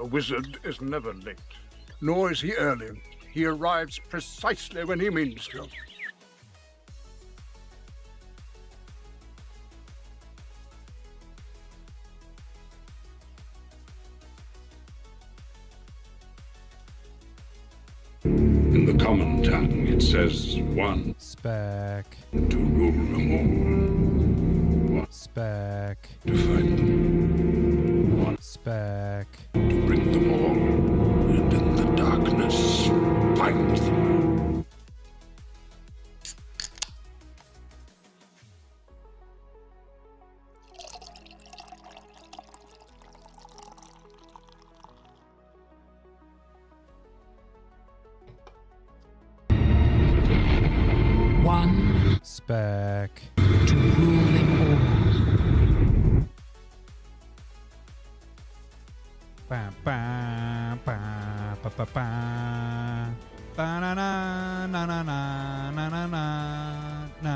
A wizard is never late, nor is he early. He arrives precisely when he means to. In the common tongue, it says one spec to rule them all. One spec to fight them. One spec to bring them all. And in the darkness, find them. One spec to rule them all. Ba ba ba ba ba ba ba na na na na na na na na na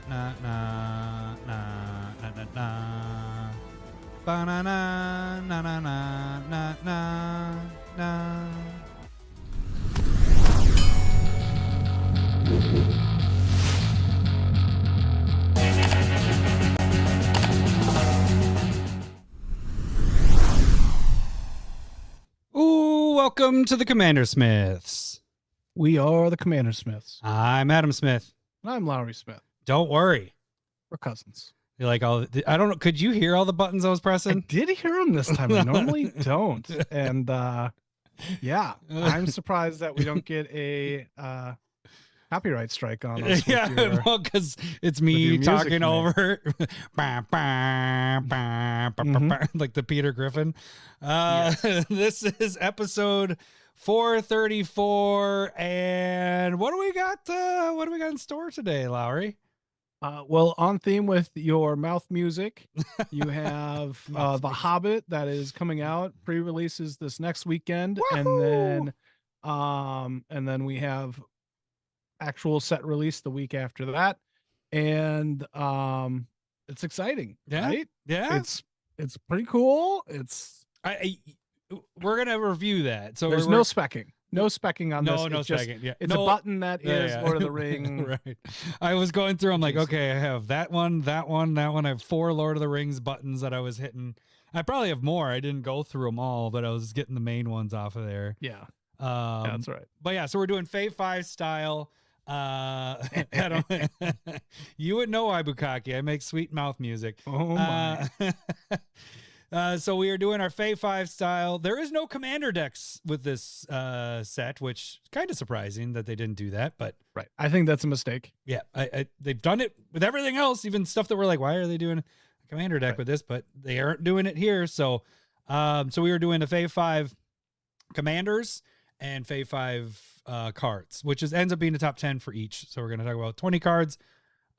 na na na na na ba na na na na na na na. Ooh, welcome to the CommanderSmiths. We are the CommanderSmiths. I'm Adam Smith. And I'm Lowery Smith. Don't worry. We're cousins. You're like, I don't know. Could you hear all the buttons I was I pressing? did hear them this time. I normally don't. And yeah, I'm surprised that we don't get a copyright strike on us. Yeah, well, because it's me talking over like the Peter Griffin. Yes. This is episode 434, and what do we got? What do we got in store today, Lowery? Well, on theme with your mouth music, you have The Hobbit that is coming out. Pre-releases this next weekend, and then we have actual set release the week after that, and it's exciting. Yeah, right? Yeah, it's pretty cool. We're gonna review that. So there's no specking on this. No specking. Yeah, it's a button that is Lord of the Rings. Right. I was going through. I'm like, okay, I have that one. I have 4 Lord of the Rings buttons that I was hitting. I probably have more. I didn't go through them all, but I was getting the main ones off of there. Yeah. That's right. But yeah, so we're doing Fave 5 style. I don't, you would know Ibukaki. I make sweet mouth music. Oh my. So we are doing our Fave 5 style. There is no commander decks with this set, which is kind of surprising that they didn't do that, but right. I think that's a mistake. Yeah, they've done it with everything else, even stuff that we're like, why are they doing a commander deck with this? But they aren't doing it here. So so we were doing the Fave 5 commanders and Fave 5 cards, which ends up being the top 10 for each. So we're going to talk about 20 cards.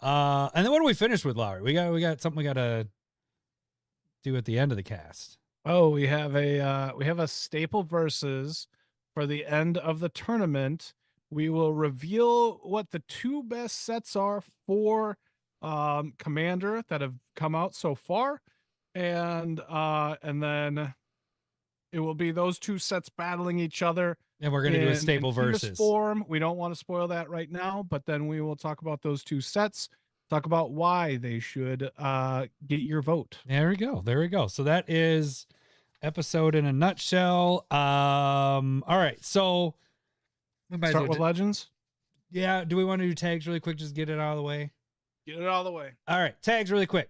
And then what do we finish with, Lowery? We got something we got to do at the end of the cast. Oh, we have a staple versus for the end of the tournament. We will reveal what the 2 best sets are for Commander that have come out so far, and then it will be those 2 sets battling each other. And we're going to do a staple versus form. We don't want to spoil that right now, but then we will talk about those 2 sets. Talk about why they should get your vote. There we go. So that is episode in a nutshell. All right. So start with Legends. Yeah. Do we want to do tags really quick? Just get it out of the way. Get it out of the way. All right. Tags really quick.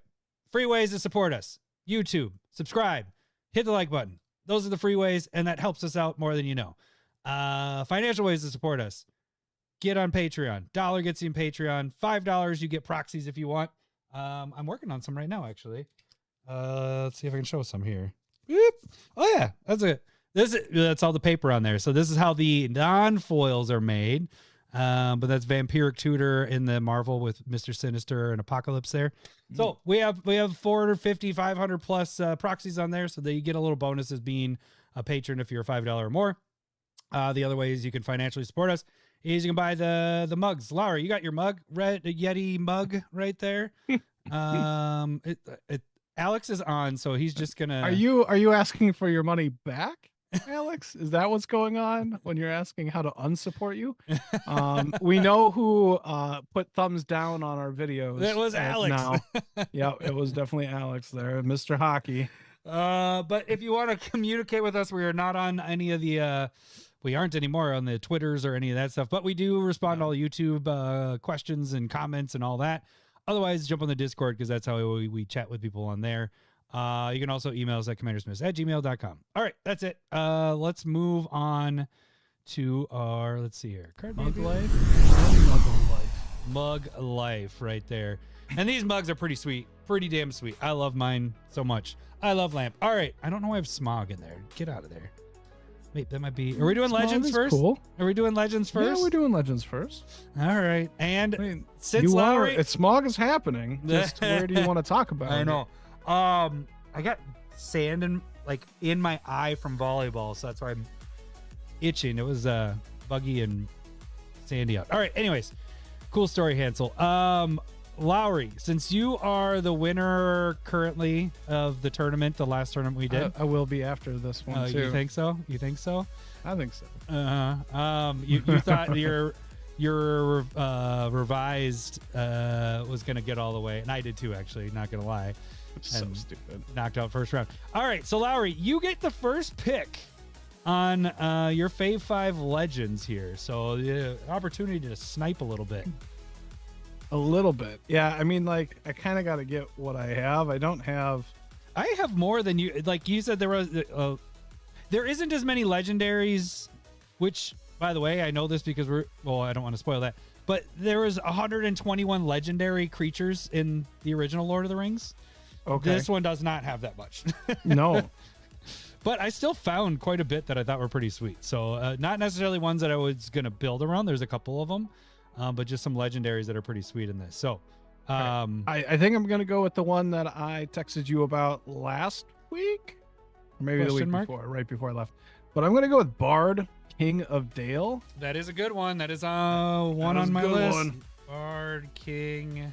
Free ways to support us. YouTube, subscribe, hit the like button. Those are the free ways, and that helps us out more than you know. Financial ways to support us. Get on Patreon. $1 gets you in Patreon. $5 you get proxies if you want. I'm working on some right now, actually. Let's see if I can show some here. Boop. Oh yeah, that's it. That's all the paper on there. So this is how the non-foils are made. But that's Vampiric Tutor in the Marvel with Mr. Sinister and Apocalypse there. So we have 450, 500 plus proxies on there, so that you get a little bonus as being a patron if you're $5 or more. The other ways you can financially support us is you can buy the mugs. Lowery, you got your mug, red Yeti mug right there. Alex is on, so he's just gonna. Are you asking for your money back? Alex, is that what's going on when you're asking how to unsupport you? We know who put thumbs down on our videos. That was Alex. Now. Yeah, it was definitely Alex there, Mr. Hockey. But if you want to communicate with us, we are not on any of the we aren't anymore on the Twitters or any of that stuff, but we do respond to all YouTube questions and comments and all that. Otherwise, jump on the Discord because that's how we chat with people on there. You can also email us at CommanderSmiths@gmail.com. All right, that's it. Let's move on to our, let's see here. Card Mug maybe? life. Mug life right there. And these mugs are pretty sweet. Pretty damn sweet. I love mine so much. I love lamp. All right. I don't know why I have smog in there. Get out of there. Wait, that might be. Are we doing Smog legends is first? cool. Are we doing legends first? Yeah, we're doing legends first. All right. And I mean, since Lowery, smog is happening. Just where do you want to talk about? I know. I got sand in my eye from volleyball, so that's why I'm itching. It was buggy and sandy out. All right. Anyways, cool story, Hansel. Lowery, since you are the winner currently of the tournament, the last tournament we did, I will be after this one too. You think so? You think so? I think so. You thought your revised was gonna get all the way, and I did too, actually. Not gonna lie. So And stupid. Knocked out first round. All right, so Lowery, you get the first pick on your Fave 5 Legends here. So the opportunity to snipe a little bit. A little bit. Yeah, I mean, like, I kind of got to get what I have. I don't have... I have more than you. Like you said, there isn't as many legendaries, which, by the way, I know this because I don't want to spoil that, but there was 121 legendary creatures in the original Lord of the Rings. Okay. This one does not have that much. No. But I still found quite a bit that I thought were pretty sweet. So not necessarily ones that I was going to build around. There's a couple of them, but just some legendaries that are pretty sweet in this. So I think I'm going to go with the one that I texted you about last week. Or maybe the week before, right before I left. But I'm going to go with Bard, King of Dale. that is a good one. That is one on my good list. one. Bard King.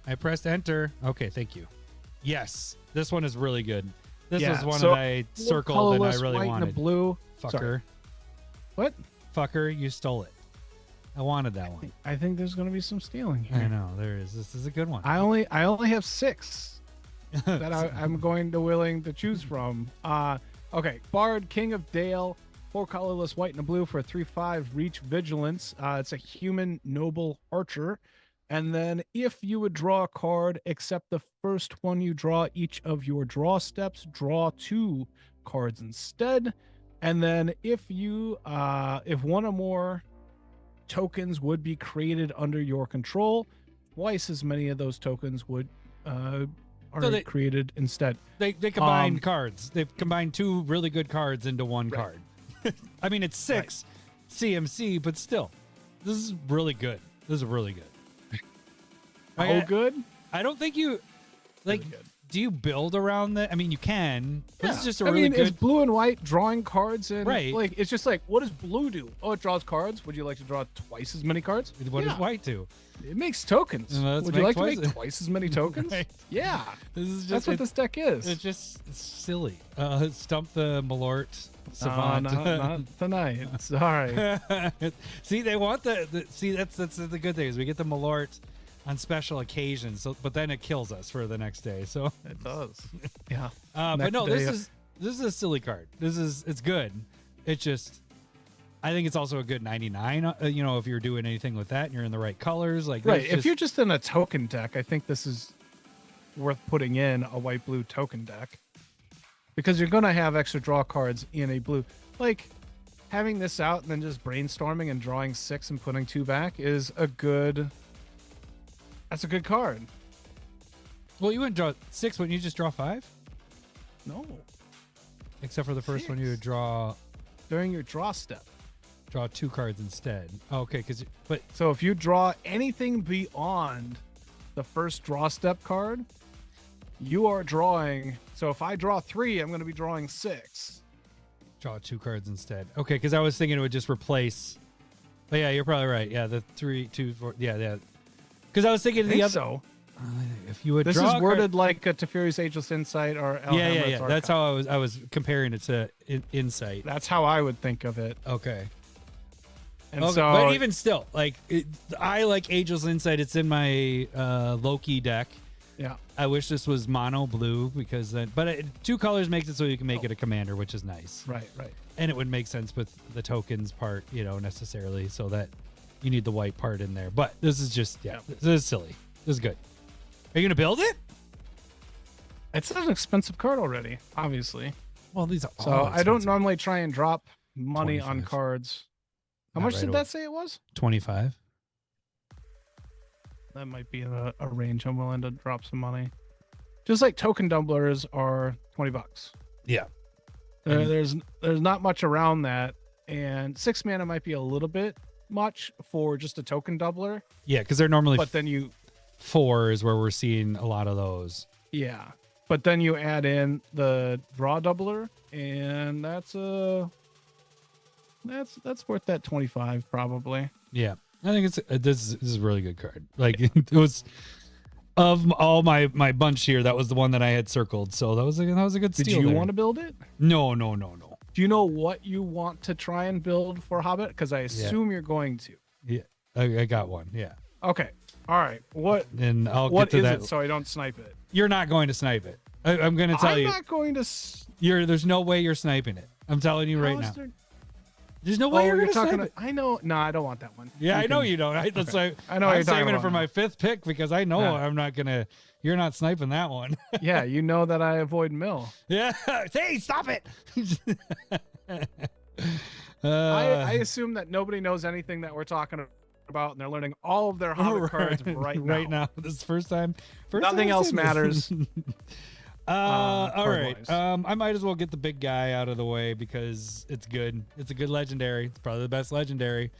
I pressed enter. Okay, thank you. Yes, this one is really good. This was one that I circled and I really white wanted. And a blue. Fucker. Sorry. What? Fucker, you stole it. I wanted that one. I think there's going to be some stealing here. I know, there is. This is a good one. I only have 6 that I'm going to willing to choose from. Okay, Bard, King of Dale, 4 colorless, white and a blue for a 3/5 reach vigilance. It's a human noble archer. And then if you would draw a card, except the first one you draw each of your draw steps, draw 2 cards instead. And then if you if one or more tokens would be created under your control, twice as many of those tokens would created instead. They combined cards. They've combined 2 really good cards into one card. I mean, it's 6 CMC, but still, this is really good. This is really good. Good? I don't think you like. Really good. Do you build around that? I mean, you can. But Yeah. This is just a really good. It's blue and white drawing cards, and Right. like it's just like, what does blue do? Oh, it draws cards. Would you like to draw twice as many cards? What does Yeah. white do? It makes tokens. Let's Would you make like to twice- make twice as many tokens? Right. Yeah, This is just that's what this deck is. It's just silly. Stump the Malort Savant. Not tonight. Sorry. See, they want the see. That's the good thing is we get the Malort on special occasions. So, but then it kills us for the next day. So, It does. Yeah. but Next no, day. this is a silly card. It's good. It's just. I think it's also a good 99. You know, if you're doing anything with that and you're in the right colors, like Right. that's If you're just in a token deck, I think this is worth putting in a white blue token deck because you're going to have extra draw cards in a blue. Like having this out and then just brainstorming and drawing 6 and putting 2 back is a good. That's a good card. well, you wouldn't draw 6, wouldn't you just draw 5? No. Except for the first one, you would 6. During your draw step. draw 2 cards instead. Oh, okay, but So if you draw anything beyond the first draw step card, you are drawing. So if I draw 3, I'm going to be drawing 6. draw 2 cards instead. Okay, because I was thinking it would just replace. But yeah, you're probably right. Yeah, the 3, 2, 4. Yeah. Because I was thinking I the think other. so. If you would This draw is a card- worded like a Teferi's Ageless Insight or El yeah. Hamlet's That's Archive. how I was comparing it to Insight. That's how I would think of it. Okay. And Okay, so, but even still, like I like Ageless Insight. It's in my Loki deck. yeah, I wish this was mono blue because then, but 2 colors makes it so you can make it a commander, which is nice. right. And it would make sense with the tokens part, necessarily, so that you need the white part in there. But this is just, this is silly. This is good. Are you gonna build it? It's an expensive card already, obviously. Well, these are So all I don't expensive. normally try and drop money on 25. cards. How Not much right did away. that say it was? 25. That might be a range I'm willing to drop some money. Just like token doublers are $20. Yeah. There's not much around that, and 6 mana might be a little bit much for just a token doubler. Yeah, because they're normally But then you 4 is where we're seeing a lot of those. but then you add in the draw doubler, and that's worth that 25 probably. Yeah, I think this is a really good card. Like it was of all my bunch here, that was the one that I had circled. So that was a good Did steal. you there. want to build it? No. Do you know what you want to try and build for Hobbit? Because I assume you're going to. Yeah, I got one. Yeah, Okay. All right. What and I'll what get to is that. it so I don't snipe it? You're not going to snipe it. I'm going to tell I'm you. not going to. There's no way you're sniping it. I'm telling you right How now. is there- There's no way Oh, you're you're going to talking. snipe it. I know. No, I don't want that one. Yeah, I know you don't. That's why I know what I'm you're talking saving it about for now. my 5th pick because I know Yeah. I'm not gonna. You're not sniping that one. Yeah, you know that I avoid mill. Yeah. Hey, stop it. I assume that nobody knows anything that we're talking about, and they're learning all of their Hobbit cards right now. This is the first time. Nothing time I've else seen this. matters. All right. card-wise. I might as well get the big guy out of the way because it's good. It's a good legendary. It's probably the best legendary.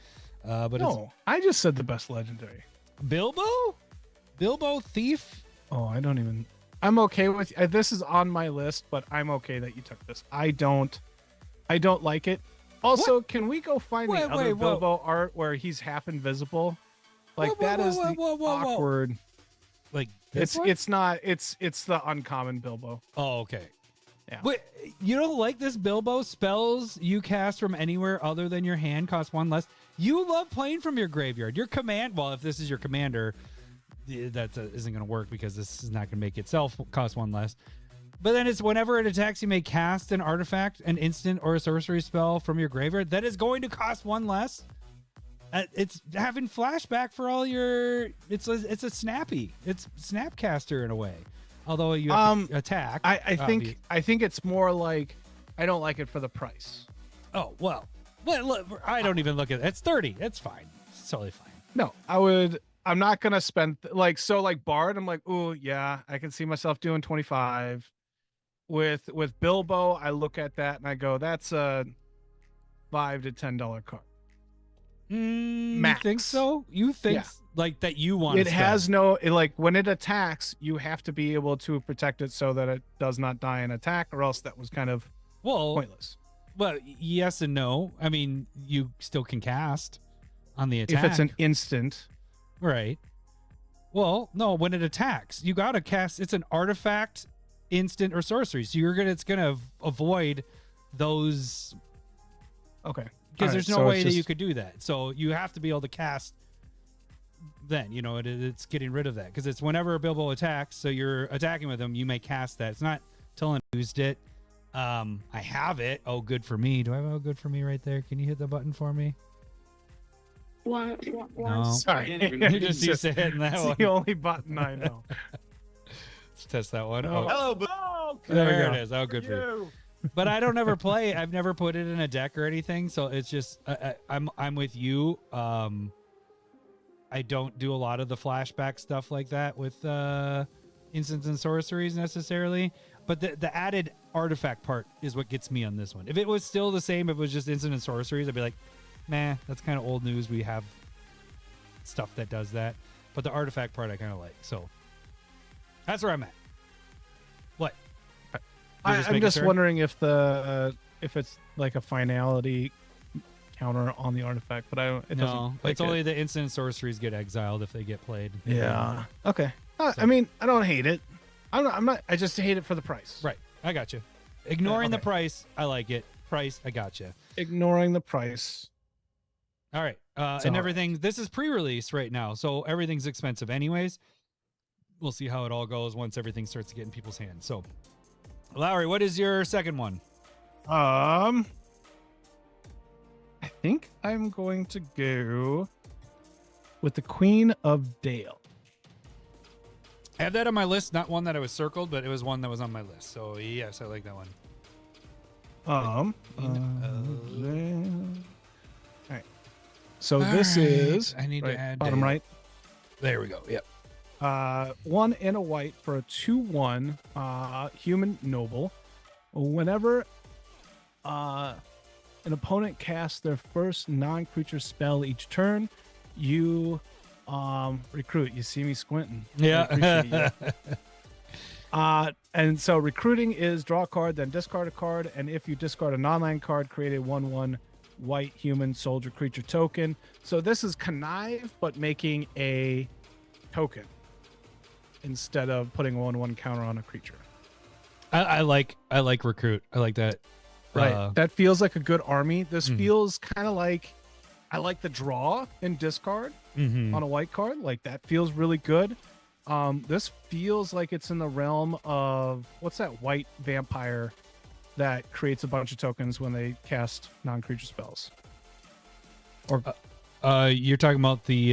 But No, I just said the best legendary. it's Bilbo Thief. Oh, I don't even. I'm okay with this. Is on my list, but I'm okay that you took this. I don't like it. Also, can we go find Wait, the other wait, whoa. Bilbo art where he's half invisible? Like Whoa, that whoa, is whoa, the whoa, whoa, whoa. awkward. Like this one? It's not. It's the uncommon Bilbo. Oh, okay. Yeah. Wait, you don't like this Bilbo? Spells you cast from anywhere other than your hand cost 1 less. You love playing from your graveyard. Your command, well, if this is your commander, that isn't going to work because this is not going to make itself cost 1 less. But then it's whenever it attacks, you may cast an artifact, an instant, or a sorcery spell from your graveyard that is going to cost 1 less. It's having flashback for all your. It's a snappy. It's Snapcaster in a way. Although you have to attack. I think it's more like I don't like it for the price. Oh well. Look, I don't even look at it. It's 30. It's fine. It's totally fine. No, I'm not gonna spend like Bard. I'm like, oh yeah, I can see myself doing 25. With Bilbo, I look at that and I go, that's a $5 to $10 card. You Max. think so? You think Yeah. like that you want It has no like when it attacks, you have to be able to protect it so that it does not die in attack, or else that was kind of pointless. Well, yes and no. I mean, you still can cast on the attack. If it's an instant, right. Well, no, when it attacks, you gotta cast. It's an artifact, instant, or sorcery. So it's gonna avoid those. okay. Because All there's right, no so way it's that you just- could do that. So you have to be able to cast. Then it's getting rid of that because it's whenever a Bilbo attacks. So you're attacking with him, you may cast that. It's not till I used it. I have it. Oh, good for me. Do I have a good for me right there? Can you hit the button for me? One. No. Sorry, You just used to hitting that it's one. the only button I know. Let's test that one. Oh, Hello, Bo. there it is. Oh, good for you. But I don't ever play. I've never put it in a deck or anything. So it's just I'm with you. I don't do a lot of the flashback stuff like that with instants and sorceries necessarily. But the added artifact part is what gets me on this one. If it was still the same, if it was just instant and sorceries, I'd be like, man, that's kind of old news. We have stuff that does that. But the artifact part I kind of like. So that's where I'm at. What? You're I'm making just sure? wondering if if it's like a finality counter on the artifact, but I don't. It No, doesn't. Like it's only the instant sorceries get exiled if they get played. Yeah. Okay. I mean, I don't hate it. I'm not. I just hate it for the price. Right. I got you. Ignoring the okay. price, I like it. Price, I got you. Ignoring the price. All right. It's And all everything, this is pre-release right now, so everything's expensive anyways. We'll see how it all goes once everything starts to get in people's hands. So, Lowery, what is your second one? I think I'm going to go with the Queen of Dale. I have that on my list, not one that I was circled, but it was one that was on my list. So, yes, I like that one. All right. So this is I need right, to add bottom Dale. right. There we go. Yep. 1 and a white for a 2/1 human noble. Whenever an opponent casts their first non-creature spell each turn, you recruit. You see me squinting. I appreciate you. And so recruiting is draw a card, then discard a card, and if you discard a non-land card, create a 1/1 white human soldier creature token. So this is connive, but making a token instead of putting a 1/1 counter on a creature. I like recruit. I like that. Right. That feels like a good army. This feels kind of like, I like the draw and discard on a white card. Like that feels really good. This feels like it's in the realm of, what's that white vampire that creates a bunch of tokens when they cast non-creature spells? Or you're talking about the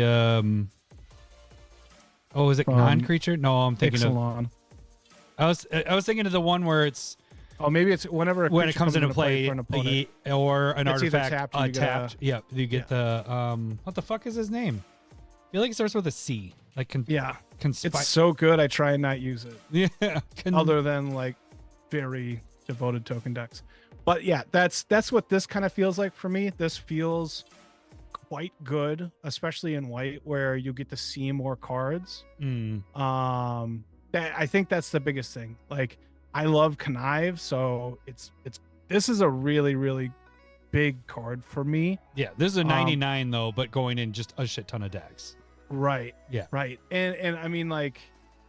is it From non-creature? No, I'm thinking of Ixalan. I was thinking of the one where it's Oh, maybe it's whenever a when it creature comes into play for an opponent. or an It's either artifact tapped or you get a- tapped. Yeah, you get the what the fuck is his name? I feel like it starts with a C. Like Yeah, conspire. it's so good. I try and not use it. Yeah. Other than like very devoted token decks. But yeah, that's what this kind of feels like for me. This feels quite good, especially in white where you get to see more cards. I think that's the biggest thing. Like I love connive, so this is a really, really big card for me. Yeah, this is a 99 though, but going in just a shit ton of decks. Right. Yeah. Right. And I mean, like,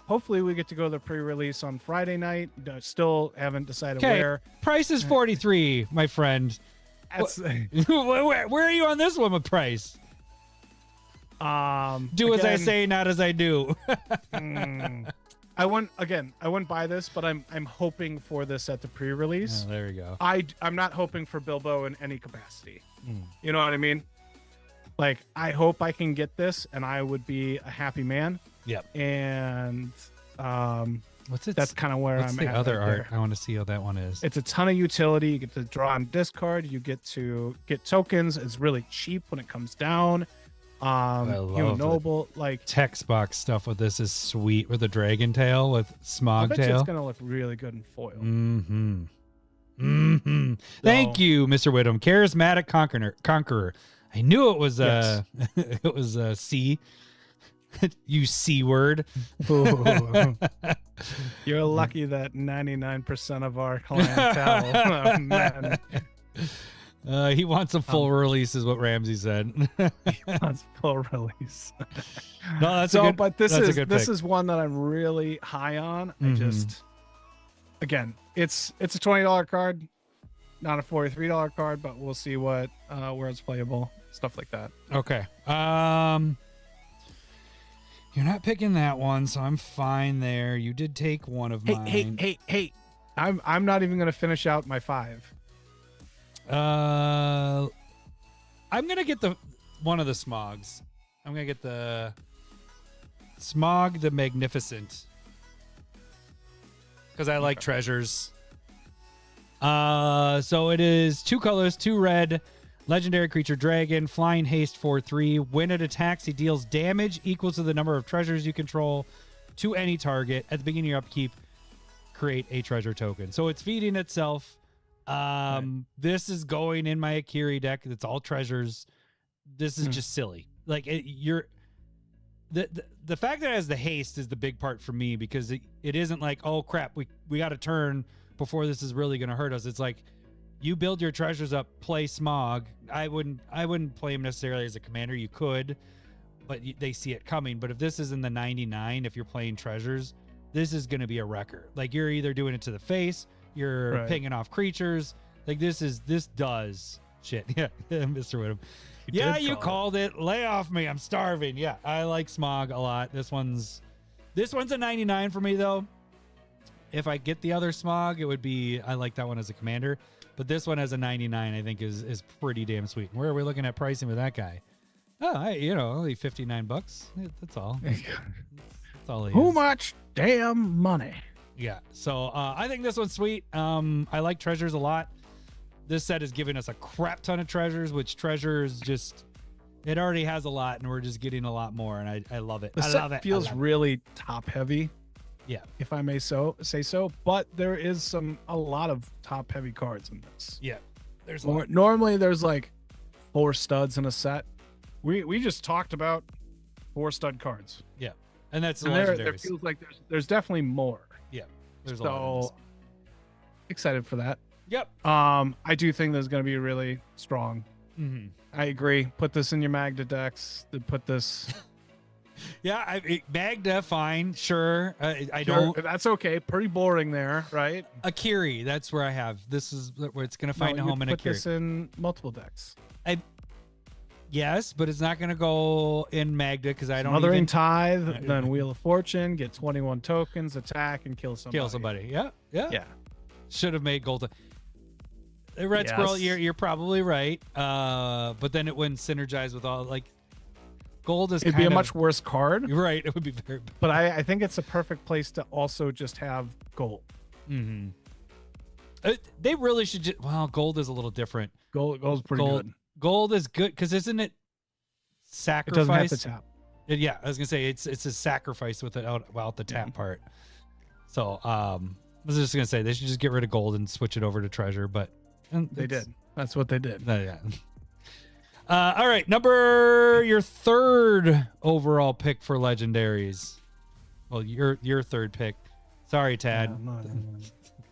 hopefully we get to go to the pre-release on Friday night. Still haven't decided where. Price is 43, my friend. That's, where are you on this one with price? Do as I again, say, not as I do. I wouldn't buy this, but I'm hoping for this at the pre-release. Oh, there we go. I'm not hoping for Bilbo in any capacity. You know what I mean? Like, I hope I can get this, and I would be a happy man. Yep. And What's it? that's kind of where What's I'm the at. other right art? there. I want to see how that one is. It's a ton of utility. You get to draw and discard. You get to get tokens. It's really cheap when it comes down. love Human it. Noble, like, Text box stuff with this is sweet with the dragon tail with I smog bet you tail. it's gonna look really good in foil. Thank you, Mr. Whittam. Charismatic conqueror. I knew it was Yes. it was a C. You C word. Ooh. You're lucky that 99% of our clientele are men. He wants a full release, is what Ramsey said. That's full release. No, that's So, a good, but this that's a is good this pick. is one that I'm really high on. I Mhm. just, again, it's a $20 card, not a $43 card, but we'll see what where it's playable, stuff like that. Okay. You're not picking that one, so I'm fine there. You did take one of mine. Hey! I'm not even gonna finish out my 5. I'm gonna get one of the Smogs. I'm gonna get the Smog the Magnificent because I like treasures. So it is 2 colors, 2 red, legendary creature dragon, flying haste 4/3. When it attacks, he deals damage equal to the number of treasures you control to any target. At the beginning of your upkeep, create a treasure token. So it's feeding itself. This is going in my Akiri deck. It's all treasures. This is just silly. Like the fact that it has the haste is the big part for me because it isn't like, oh crap, we got to turn before this is really going to hurt us. It's like you build your treasures up, play Smog. I wouldn't play him necessarily as a commander. You could, but they see it coming. But if this is in the 99, if you're playing treasures, this is going to be a wrecker. Like you're either doing it to the face, you're Right. pinging off creatures. Like this does shit. Yeah, Mr. Whittam. You Yeah, did you call it. called it. Lay off me. I'm starving. Yeah, I like Smog a lot. This one's a 99 for me though. If I get the other Smog, it would be, I like that one as a commander. But this one as a 99, I think is pretty damn sweet. Where are we looking at pricing with that guy? Oh, only $59. That's all. That's all he Too is. much damn money. Yeah. So I think this one's sweet. I like treasures a lot. This set is giving us a crap ton of treasures, which treasures just, it already has a lot, and we're just getting a lot more, and I love it. The I set love it. feels really top heavy. Yeah. If I may say so, but there is a lot of top heavy cards in this. Yeah. There's a lot. Normally there's like 4 studs in a set. We just talked about 4 stud cards. Yeah. And that's the And there legendaries. feels like there's definitely more. Yeah. There's a lot of So excited for that. this. Yep. I do think this is going to be really strong. Mm-hmm. I agree. Put this in your Magda decks. Put this. Yeah. Magda, fine. Sure. I Sure, don't. That's okay. Pretty boring there, right? Akiri. That's where I have. This is where it's going to find No, a you home in put Akiri. this in multiple decks. Yes, but it's not going to go in Magda because I don't Mothering even Tithe, then Wheel of Fortune, get 21 tokens, attack, and kill somebody. kill somebody. Yeah. Yeah. Yeah. Should have made gold. Red Squirrel, Yes. you're probably right. But then it wouldn't synergize with all like gold is It'd kind be a of, much worse card, You're right. It would be very. but I think it's a perfect place to also just have gold. Mm-hmm. They really should. Well, gold is a little different. Gold's pretty Gold- good. Gold is good because isn't it It sacrifice? doesn't have to tap. Yeah, I was gonna say it's a sacrifice without the tap part. So I was just gonna say they should just get rid of gold and switch it over to treasure, but They did. That's what they did. Yeah. All right, your third overall pick for legendaries. Well, your third pick. Sorry, Tad. All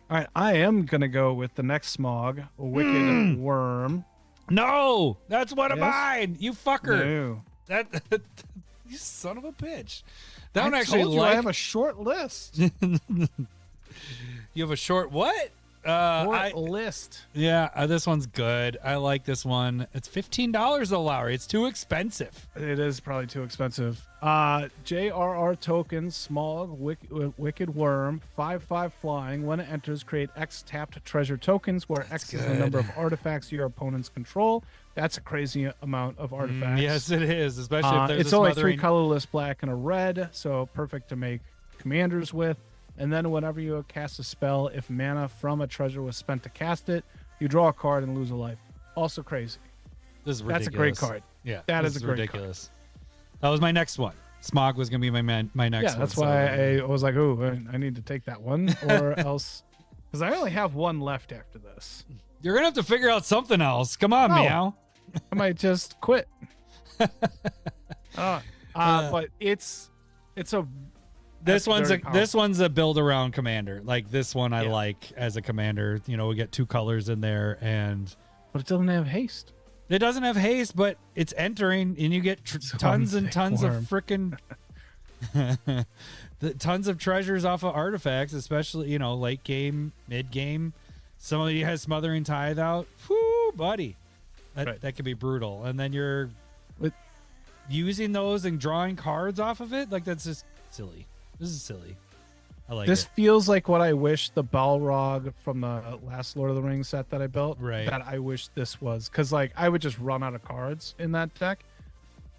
right, I am gonna go with the next Smog, a Wicked Worm. No, that's one of Yes? mine. You fucker. No. That you son of a bitch. That one I actually told you I like. have a short list. You have a short what? Short list. Yeah, this one's good. I like this one. It's $15 though, Lowery. It's too expensive. It is probably too expensive. JRR tokens, Smog, Wicked Worm, 5/5 flying. When it enters, create X tapped treasure tokens, where X is the number of artifacts your opponents control. That's a crazy amount of artifacts. Yes, it is. Especially if there's It's a only smothering. 3 colorless, black, and a red, so perfect to make commanders with. And then whenever you cast a spell, if mana from a treasure was spent to cast it, you draw a card and lose a life. Also crazy. This is ridiculous. That's a great card. Yeah, That this is a great ridiculous. That was my next one. Smog was gonna be my next one. Yeah, that's why I was like, "Ooh, I need to take that one," or else, because I only have one left after this. You're gonna have to figure out something else. Come on, No. meow. I might just quit. But it's a This that's very one's a build around commander. Like this one, I Yeah. like as a commander. You know, we get 2 colors in there, and but it doesn't have haste. it doesn't have haste, but it's entering, and you get So tons and thick tons worm. of freaking tons of treasures off of artifacts, especially late game, mid game. Somebody has Smothering Tithe out. Whoo, buddy, Right. that could be brutal. And then you're With- using those and drawing cards off of it. Like that's just silly. This is silly. I like This it. feels like what I wish the Balrog from the last Lord of the Rings set that I built. Right. That I wish this was, because like I would just run out of cards in that deck,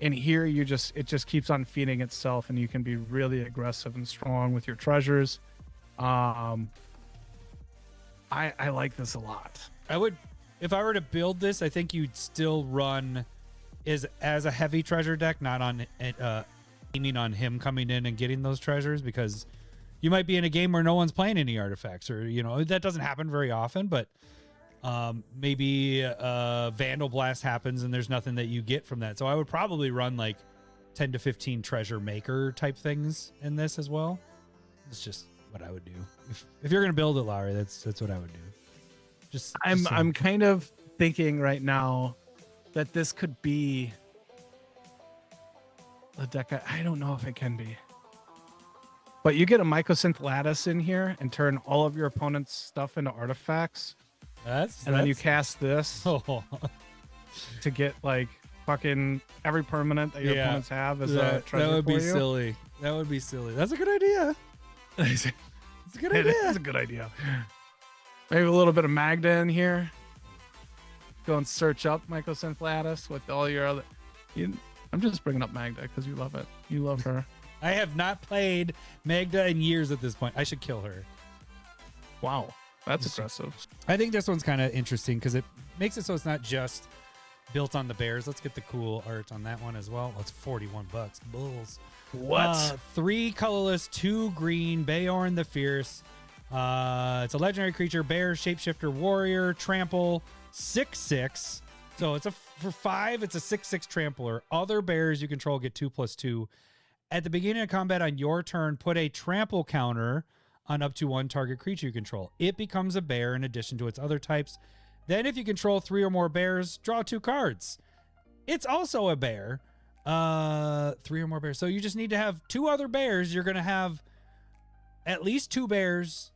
and here it just keeps on feeding itself, and you can be really aggressive and strong with your treasures. I like this a lot. I would, if I were to build this, I think you'd still run as a heavy treasure deck, not on aiming on him coming in and getting those treasures, because you might be in a game where no one's playing any artifacts, or that doesn't happen very often, but maybe Vandal Blast happens and there's nothing that you get from that. So I would probably run like 10 to 15 treasure maker type things in this as well. It's just what I would do. If you're gonna build it, Lowery, that's what I would do. Just I'm kind of thinking right now that this could be the deck. I don't know if it can be. But you get a Mycosynth Lattice in here and turn all of your opponent's stuff into artifacts. Then you cast this Oh, to get like fucking every permanent that your Yeah. opponents have as a treasure that would for be you. silly. That would be silly. That's a good idea. It's a good It idea. is a good idea. Maybe a little bit of Magda in here. Go and search up Mycosynth Lattice with all your other. I'm just bringing up Magda because you love it. You love her. I have not played Magda in years at this point. I should kill her. Wow, that's aggressive. I think this one's kind of interesting because it makes it so it's not just built on the bears. Let's get the cool art on that one as well. Well, it's $41. Bulls. What? 3 colorless, 2 green, Bayorn the Fierce. It's a legendary creature, bear, shapeshifter, warrior, trample, 6/6. So it's for 5, it's a 6/6 trampler. Other bears you control get 2/2. At the beginning of combat on your turn, put a trample counter on up to 1 target creature you control. It becomes a bear in addition to its other types. Then if you control 3 or more bears, draw 2 cards. It's also a bear. 3 or more bears. So you just need to have 2 other bears. You're going to have at least 2 bears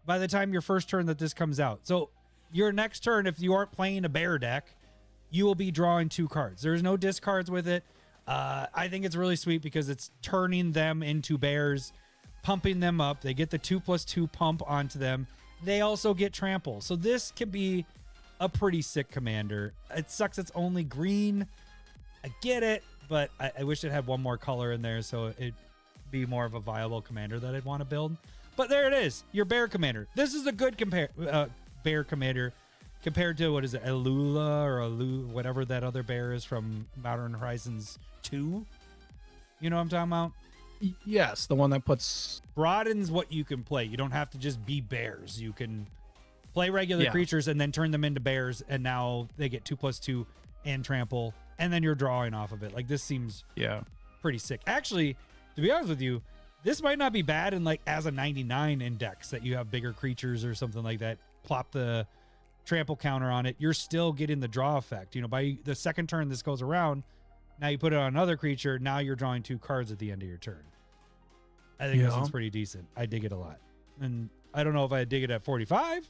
by the time your first turn that this comes out. So your next turn, if you aren't playing a bear deck, you will be drawing 2 cards. There's no discards with it. I think it's really sweet because it's turning them into bears, pumping them up. They get the 2/2 pump onto them. They also get trample. So this can be a pretty sick commander. It sucks it's only green. I get it, but I wish it had one more color in there so it'd be more of a viable commander that I'd want to build. But there it is, your bear commander. This is a good bear commander compared to, what is it, Alula or Alu, whatever that other bear is from Modern Horizons 2. You know what I'm talking about? Yes, the one that puts. Broadens what you can play. You don't have to just be bears. You can play regular Yeah. creatures and then turn them into bears, and now they get 2/2 and trample, and then you're drawing off of it. Like, this seems pretty sick. Actually, to be honest with you, this might not be bad in like as a 99 index that you have bigger creatures or something like that. Plop the trample counter on it. You're still getting the draw effect. You know, by the second turn this goes around, now you put it on another creature. Now you're drawing 2 cards at the end of your turn. I think this one's pretty decent. I dig it a lot. And I don't know if I dig it at 45,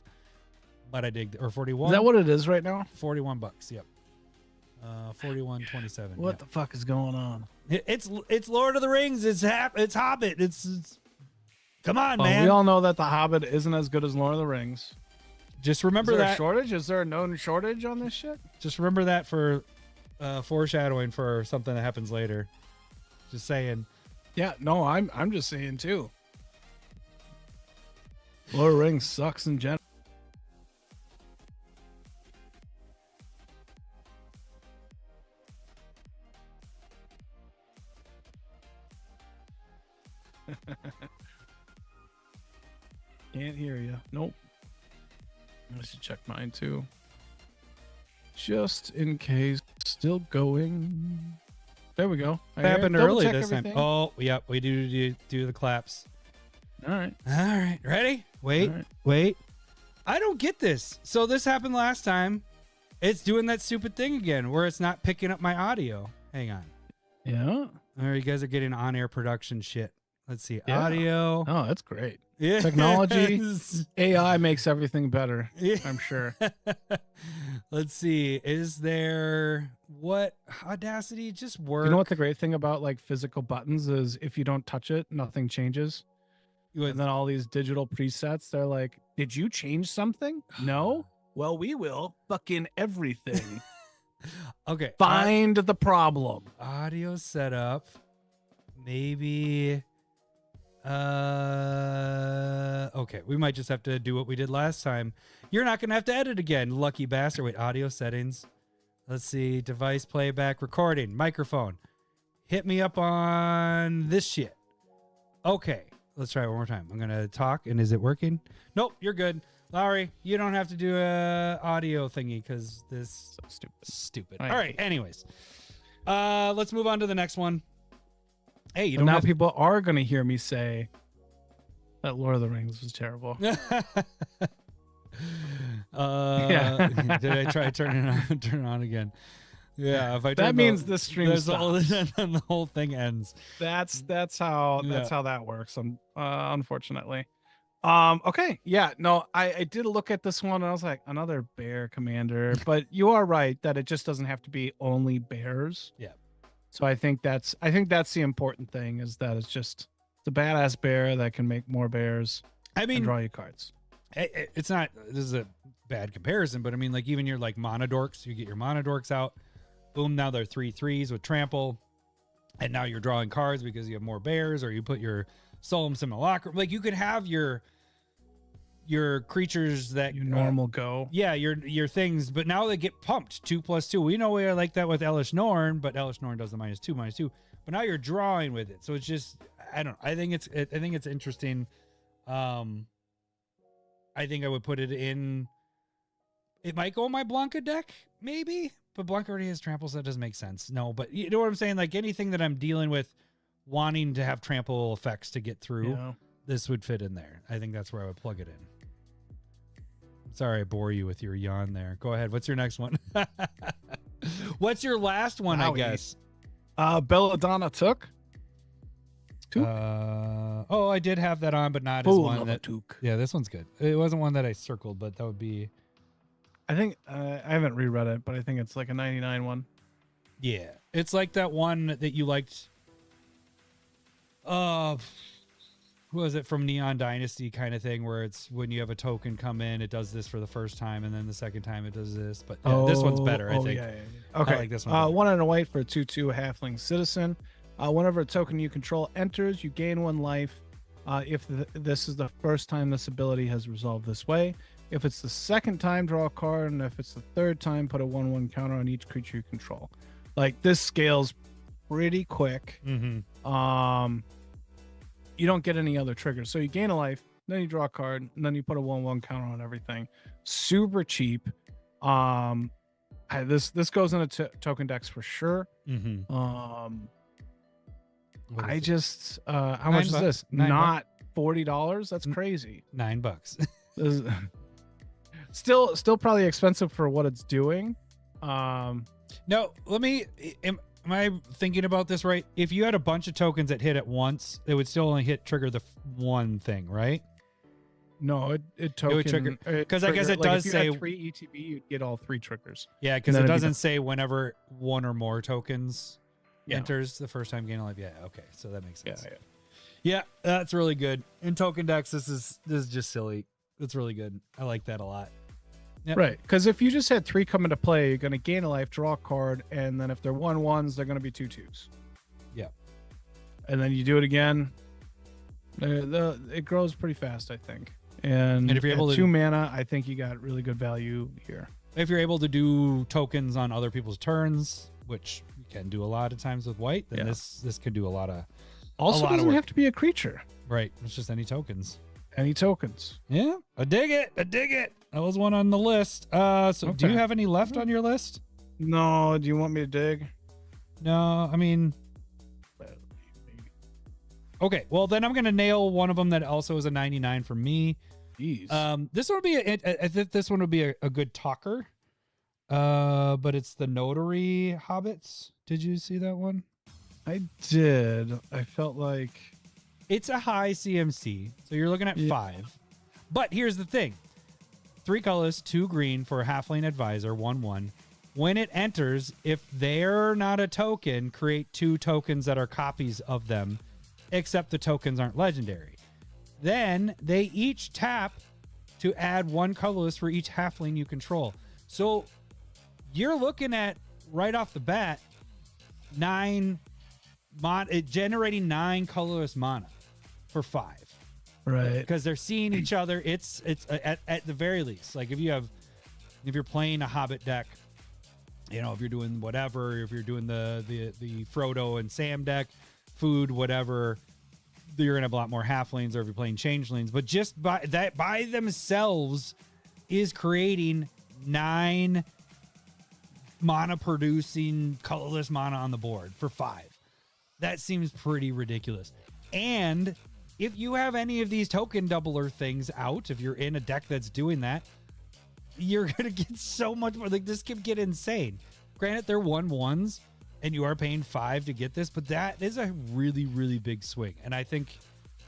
but I dig, or 41. Is that what it is right now? $41. Yep. 41.27. What the fuck is going on? It's Lord of the Rings. It's Hobbit. It's come on, man. We all know that The Hobbit isn't as good as Lord of the Rings. Just remember Is there a that. shortage? Is there a known shortage on this shit? Just remember that for foreshadowing for something that happens later. Just saying. Yeah, no, I'm just saying too. Lord of the Rings sucks in general. Can't hear you. Nope. I should check mine too. Just in case. Still going. There we go. It happened Double early check this time. everything. Oh, yep. We do the claps. All right. All right. Ready? Wait. All right. Wait. I don't get this. So this happened last time. It's doing that stupid thing again where it's not picking up my audio. Hang on. Yeah. All right, you guys are getting on-air production shit. Let's see. Yeah. Audio. Oh, that's great. Yeah. Technology. AI makes everything better. Yeah. I'm sure. Let's see. Is there what Audacity just work? You know what the great thing about like physical buttons is? If you don't touch it, nothing changes. And then all these digital presets, they're like, did you change something? No? Well, we will. Fucking everything. Okay. Find the problem. Audio setup. Maybe. Okay. We might just have to do what we did last time. You're not going to have to edit again. Lucky bastard. Wait, audio settings. Let's see. Device playback, recording, microphone. Hit me up on this shit. Okay. Let's try it one more time. I'm going to talk, and is it working? Nope, you're good. Lowery, you don't have to do a audio thingy because this So stupid. I All right, hate anyways. Let's move on to the next one. Hey, you And don't now have people are going to hear me say that Lord of the Rings was terrible. Did I try turning it on again? Yeah, if I That turn means the stream there's all- stops. and the whole thing ends. That's how Yeah. that works. Unfortunately. Okay. Yeah. No, I did look at this one and I was like, another bear commander. But you are right that it just doesn't have to be only bears. Yeah. So I think that's the important thing is that it's a badass bear that can make more bears I and mean, draw you cards. it's not. This is a bad comparison, but I mean, like even your like monodorks, you get your monodorks out. Boom! Now they're 3/3s with trample, and now you're drawing cards because you have more bears, or you put your solemn simulacrum. Like you could have your creatures that You normal go. yeah, your things, but now they get pumped 2+2. We know we are like that with Elish Norn, but Elish Norn does the -2/2. But now you're drawing with it, so it's just I don't know. I think it's interesting. I think I would put it in. It might go in my Blanca deck, maybe, but Blanca already has trample, so that doesn't make sense. No, but you know what I'm saying? Like anything that I'm dealing with, wanting to have trample effects to get through, Yeah. this would fit in there. I think that's where I would plug it in. Sorry, I bore you with your yawn there. Go ahead. What's your next one? What's your last one? Wowie. I guess. Belladonna took. Took. I did have that on, but not as Full one of a that. took. Yeah, this one's good. It wasn't one that I circled, but that would be. I think I haven't reread it, but I think it's like a 99 one. Yeah, it's like that one that you liked. Who was it from Neon Dynasty kind of thing, where it's when you have a token come in, it does this for the first time, and then the second time it does this. But yeah, this one's better, I think. Yeah. Okay. I like this one better. 1 and a white for a 2/2 halfling citizen. Whenever a token you control enters, you gain 1 life. If this is the first time this ability has resolved this way. If it's the second time, draw a card, and if it's the third time, put a 1/1 counter on each creature you control. Like this scales pretty quick. Mm-hmm. You don't get any other triggers, so you gain a life, then you draw a card, and then you put a 1/1 counter on everything. Super cheap. This goes into token decks for sure. Mm-hmm. What I is it? just how much is $9? this? $9? Not $40. That's crazy. $9. This is- still probably expensive for what it's doing. No, let me. Am I thinking about this right? If you had a bunch of tokens that hit at once, it would still only trigger the one thing, right? No, it would trigger- 'cause I guess it does if you had say- 3 ETB, you'd get all 3 triggers. Yeah, because And it then it'd be doesn't say whenever one or more tokens Yeah. enters the first time gain a life. Yeah, okay, so that makes sense. Yeah. Yeah, that's really good. In token decks, this is just silly. It's really good. I like that a lot. Yep. Right, because if you just had 3 come into play, you're going to gain a life, draw a card, and then if they're 1/1s, they're going to be 2/2s. Yeah. And then you do it again. It grows pretty fast, I think. And if you're able at to- 2 mana, I think you got really good value here. If you're able to do tokens on other people's turns, which you can do a lot of times with white, then Yeah. this could do a lot of. Also, lot of doesn't work. have to be a creature. Right, it's just any tokens. Any tokens. Yeah, I dig it. That was one on the list. So do you Okay. have any left on your list? No, do you want me to dig? No, I mean, okay. Well, then I'm gonna nail one of them that also is a 99 for me. Jeez. This one would be. I think this one would be a good talker. But it's the Notary Hobbits. Did you see that one? I did. I felt like It's a high CMC, so you're looking at 5. But here's the thing: 3 colors, 2 green for a halfling advisor, 1/1. When it enters, if they're not a token, create 2 tokens that are copies of them, except the tokens aren't legendary. Then they each tap to add 1 colorless for each halfling you control. So you're looking at right off the bat generating 9 colorless mana for 5. right. Because they're seeing each other. It's at the very least, like if you're playing a Hobbit deck, if you're doing whatever, if you're doing the Frodo and Sam deck, food, whatever, you're gonna have a lot more halflings, or if you're playing changelings. But just by themselves is creating 9 mana producing colorless mana on the board for 5. That seems pretty ridiculous. And if you have any of these token doubler things out, if you're in a deck that's doing that, you're going to get so much more. Like, this could get insane. Granted, they're 1/1s, and you are paying 5 to get this, but that is a really, really big swing. And I think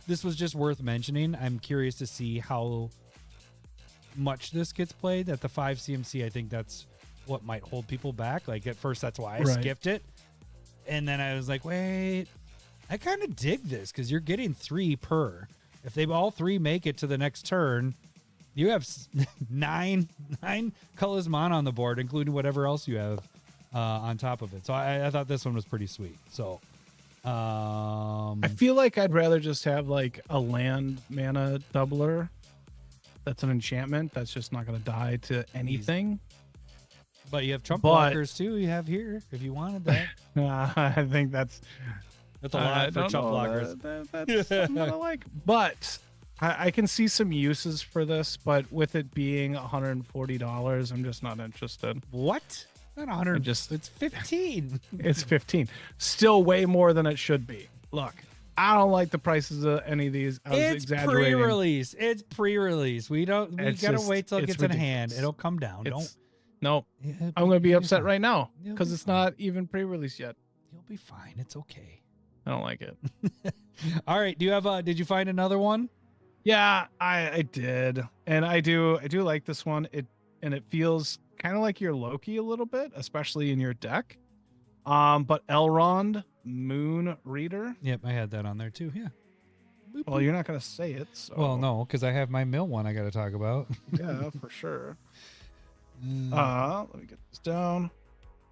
this was just worth mentioning. I'm curious to see how much this gets played. At the 5 CMC, I think that's what might hold people back. Like at first, that's why I skipped it. And then I was like, wait, I kind of dig this because you're getting 3 per. If they all 3 make it to the next turn, you have nine colors mon on the board, including whatever else you have on top of it. So I thought this one was pretty sweet. So I feel like I'd rather just have like a land mana doubler. That's an enchantment. That's just not going to die to anything. But you have trump blockers too. You have here if you wanted that. I think that's a lot for trump blockers. That's something I like. But I can see some uses for this. But with it being $140, I'm just not interested. What? Not 100. It's 15. It's 15. Still way more than it should be. Look, I don't like the prices of any of these. I was exaggerating. Pre-release. It's pre-release. We gotta wait till it gets in hand. It'll come down. Nope. I'm gonna be upset right now because it's not even pre-release yet. You'll be fine. It's okay. I don't like it. All right. Do you have did you find another one? Yeah, I did. And I do like this one. It feels kind of like your Loki a little bit, especially in your deck. But Elrond Moon Reader. Yep, I had that on there too. Yeah. Well, you're not gonna say it. So. Well, no, because I have my mill one I got to talk about. Yeah, for sure. Let me get this down.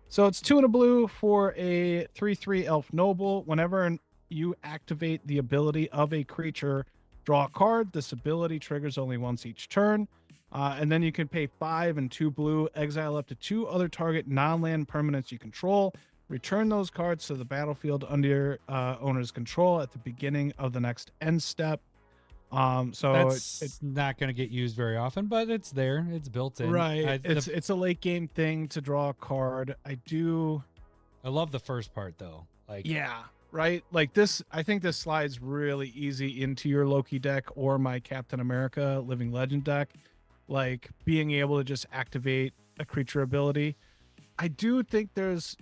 So it's 2 and a blue for a 3/3 elf noble. Whenever you activate the ability of a creature, draw a card. This ability triggers only once each turn. And then you can pay 5 and 2 blue, exile up to 2 other target non-land permanents you control. Return those cards to the battlefield under your owner's control at the beginning of the next end step. So it's not going to get used very often, but it's there. It's built in. Right. It's a late game thing to draw a card. I love the first part though. Like, yeah, right. Like this, I think this slides really easy into your Loki deck or my Captain America Living Legend deck. Like being able to just activate a creature ability. I do think there's,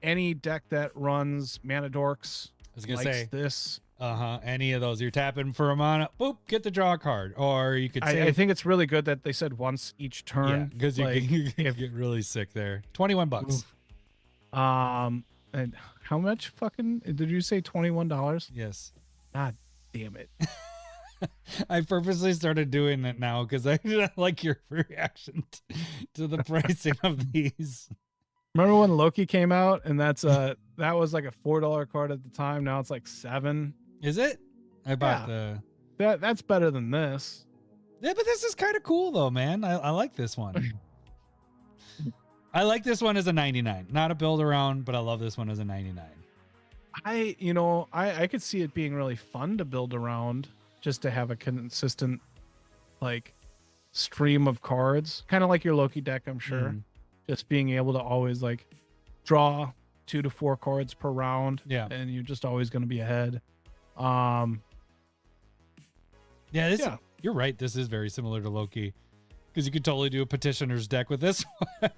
any deck that runs Mana Dorks I was going to say this. Any of those. You're tapping for a mana, boop, get the draw card. Or you could say, I think it's really good that they said once each turn. Because you can get really sick there. $21. And how much fucking did you say? $21? Yes. God damn it. I purposely started doing it now because I didn't like your reaction to the pricing of these. Remember when Loki came out and that was like a $4 card at the time. Now it's like $7. Is it? I bought that's better than this. Yeah, but this is kind of cool though, man. I like this one. I like this one as a 99. Not a build around, but I love this one as a 99. I could see it being really fun to build around, just to have a consistent like stream of cards, kind of like your Loki deck, I'm sure. Just being able to always like draw 2 to 4 cards per round. Yeah. And you're just always going to be ahead. You're right. This is very similar to Loki because you could totally do a petitioner's deck with this one.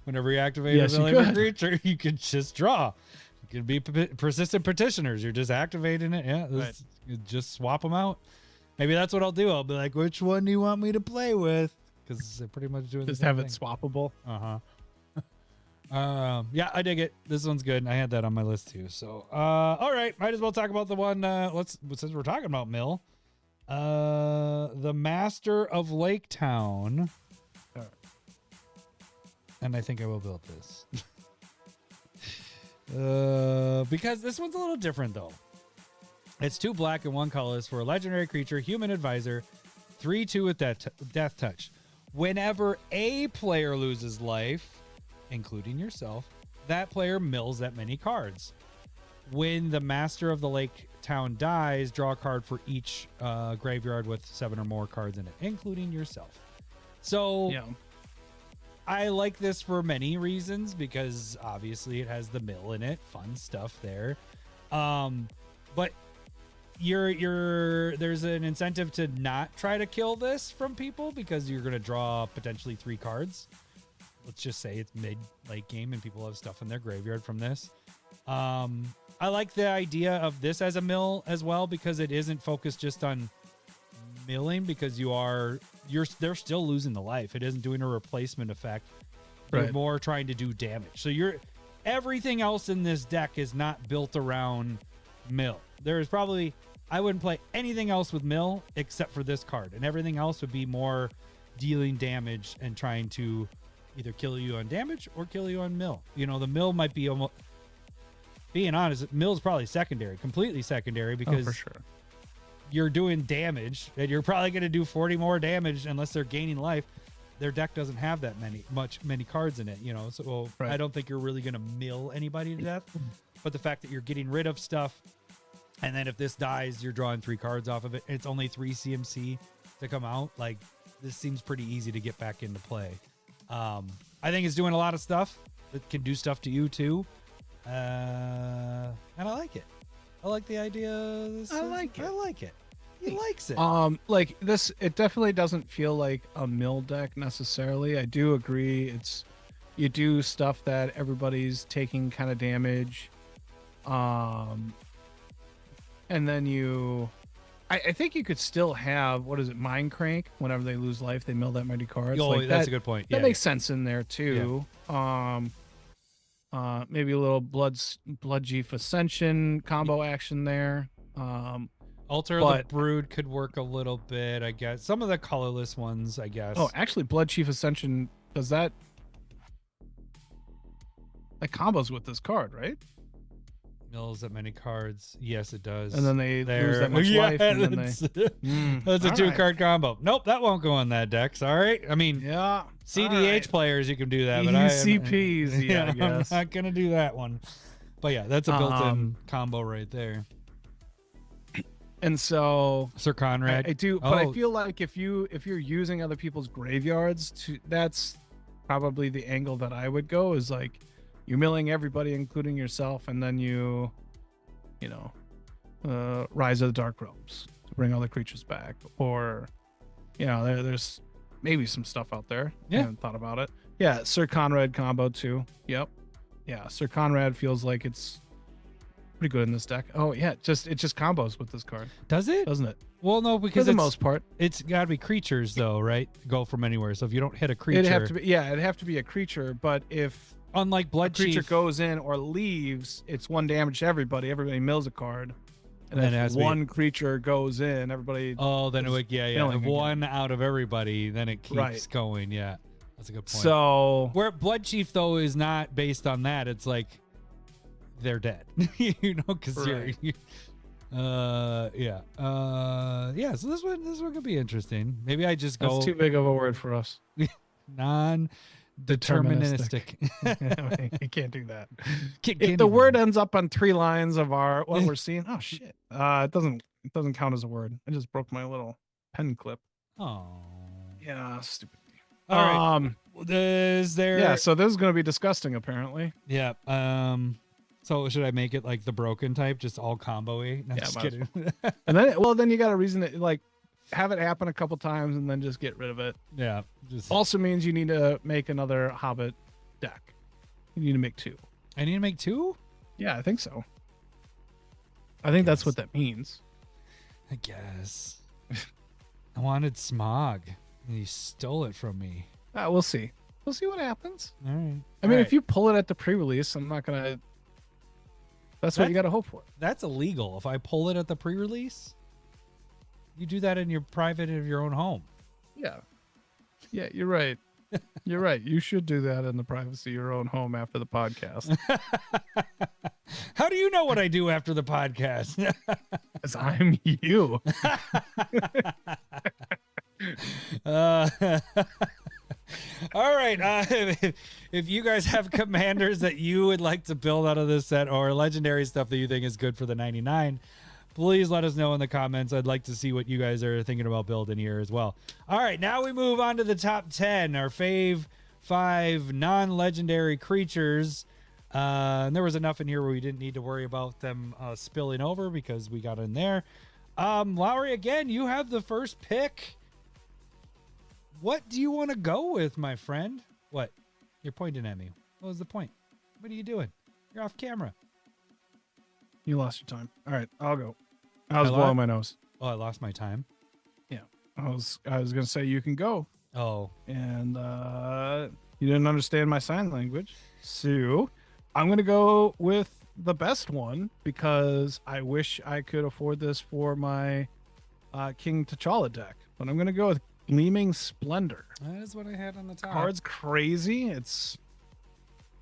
Whenever you activate a living creature, you could just draw. It could be persistent petitioners. You're just activating it. Yeah. You just swap them out. Maybe that's what I'll do. I'll be like, which one do you want me to play with? Because they're pretty much doing just the same have thing. It swappable. Yeah, I dig it. This one's good. I had that on my list too. So, all right, might as well talk about the one. Since we're talking about Mill, the Master of Lake Town. And I think I will build this because this one's a little different though. It's 2 black and 1 colorless for a legendary creature, human advisor, 3/2 with death touch. Whenever a player loses life, including yourself, that player mills that many cards. When the Master of the Lake Town dies, draw a card for each graveyard with 7 or more cards in it, including yourself. So I like this for many reasons because obviously it has the mill in it, fun stuff there. But there's an incentive to not try to kill this from people because you're going to draw potentially 3 cards. let's just say it's mid late game and people have stuff in their graveyard from this. I like the idea of this as a mill as well, because it isn't focused just on milling, because they're still losing the life. It isn't doing a replacement effect. You're Right. more trying to do damage. So everything else in this deck is not built around mill. There is probably, I wouldn't play anything else with mill except for this card, and everything else would be more dealing damage and trying to either kill you on damage or kill you on mill. You know, the mill might be almost, being honest, mill's probably secondary, completely secondary, because for sure. you're doing damage and you're probably going to do 40 more damage unless they're gaining life. Their deck doesn't have that many cards in it, you know, so Right. I don't think you're really going to mill anybody to death. But the fact that you're getting rid of stuff, and then if this dies, you're drawing 3 cards off of it, and it's only 3 CMC to come out, like, this seems pretty easy to get back into play. I think it's doing a lot of stuff. It can do stuff to you too, and I like it. I like the idea. I like it. I like it. He likes it. Like this, it definitely doesn't feel like a mill deck necessarily. I do agree. You do stuff that everybody's taking kind of damage. And then I think you could still have, what is it, Mind Crank? Whenever they lose life, they mill that many cards. Oh, like that's a good point. That Yeah, makes sense in there too. Maybe a little Bloodchief Ascension combo action there. Altar of the Brood could work a little bit, I guess. Some of the colorless ones, I guess. Oh, actually, Bloodchief Ascension does that. That combos with this card, right? Mills that many cards. Yes, it does. And then they There. lose that much Yeah, life. And then that's, they... that's a all 2-card combo. Nope, that won't go on that deck. Sorry. I mean, Yeah. CDH players, you can do that. But Easy peasy, I I'm guess. not going to do that one. But yeah, that's a built-in combo right there. And so Sir Conrad. I do, but I feel like if you're using other people's graveyards, that's probably the angle that I would go, is like you're milling everybody, including yourself, and then Rise of the Dark Realms to bring all the creatures back, or there's maybe some stuff out there. Yeah. I haven't thought about it. Yeah, Sir Conrad combo too. Yep. Yeah, Sir Conrad feels like it's pretty good in this deck. Oh yeah, it just combos with this card, Does it? doesn't it? Well, no, For because the most part, it's got to be creatures, though, right? Go from anywhere. So if you don't hit a creature, it'd have to be a creature. But if unlike a Blood creature Chief, goes in or leaves, it's 1 damage to everybody. Everybody mills a card, and then it if has to be- one creature goes in, everybody. oh, then it would, milling If again. one out of everybody, then it keeps Right. going. Yeah, that's a good point. So Where Blood Chief, though, is not based on that. It's like they're dead, because Right. yeah. So this one could be interesting. Maybe I just go that's too big of a word for us. non-deterministic. You can't do that. Can't If the even- word ends up on 3 lines of what we're seeing, oh shit, it doesn't count as a word. I just broke my little pen clip. Oh. Yeah, stupid. All right. Is there? Yeah, so this is going to be disgusting, apparently. Yeah. So should I make it like the broken type, just all combo-y? No, Yeah, just might as kidding. And then you got to reason it, like, have it happen a couple times and then just get rid of it. Yeah. Just Also means you need to make another Hobbit deck. You need to make 2. I need to make 2? Yeah, I think so. I think that's what that means. I guess. I wanted Smog, and he stole it from me. We'll see. We'll see what happens. All right. I mean, if you pull it at the pre-release, I'm not gonna. That's what you got to hope for. That's illegal. If I pull it at the pre-release, you do that in your private of your own home. Yeah. Yeah, you're right. You're right. You should do that in the privacy of your own home after the podcast. How do you know what I do after the podcast? Because I'm you. All right. If you guys have commanders that you would like to build out of this set, or legendary stuff that you think is good for the 99, please let us know in the comments. I'd like to see what you guys are thinking about building here as well. All right, now we move on to the top 10, our fave 5 non-legendary creatures. And there was enough in here where we didn't need to worry about them spilling over because we got in there. Lowery, again, you have the first pick. What do you want to go with, my friend? What? You're pointing at me. What was the point? What are you doing? You're off camera. You lost your time. All right, I'll go. I was I blowing lied? my nose. Oh, I lost my time. I was gonna say you can go, Oh, and you didn't understand my sign language, so I'm gonna go with the best one because I wish I could afford this for my King T'Challa deck, but I'm gonna go with Gleaming Splendor. that is what I had on the top. Card's crazy. It's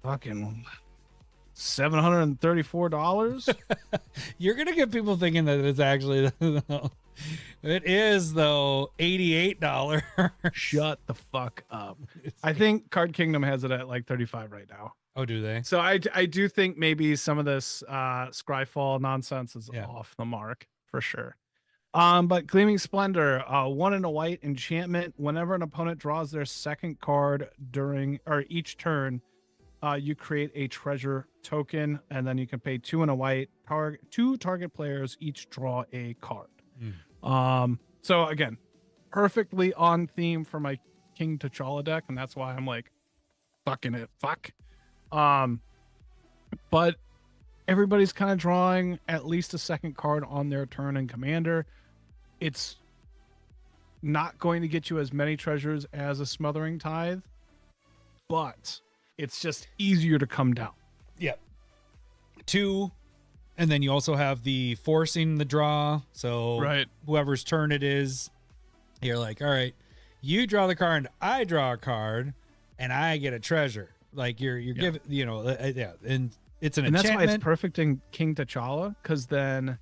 fucking $734. You're gonna get people thinking that it's actually. It is though $88. Shut the fuck up. I think Card Kingdom has it at like 35 right now. Oh, do they? So I do think maybe some of this Scryfall nonsense is Yeah. off the mark for sure. But Gleaming Splendor, 1 and a white enchantment. Whenever an opponent draws their second card during or each turn, you create a treasure token, and then you can pay 2 and a white. Two target players each draw a card. So again, perfectly on theme for my King T'Challa deck, and that's why I'm like fucking it. Fuck. But everybody's kind of drawing at least a second card on their turn in Commander. It's not going to get you as many treasures as a Smothering Tithe, but it's just easier to come down. Yep. 2, and then you also have the forcing the draw. So Right. whoever's turn it is, you're like, all right, you draw the card, I draw a card, and I get a treasure. Like you're giving, yeah, and it's an And that's why enchantment. it's perfect in King T'Challa, because then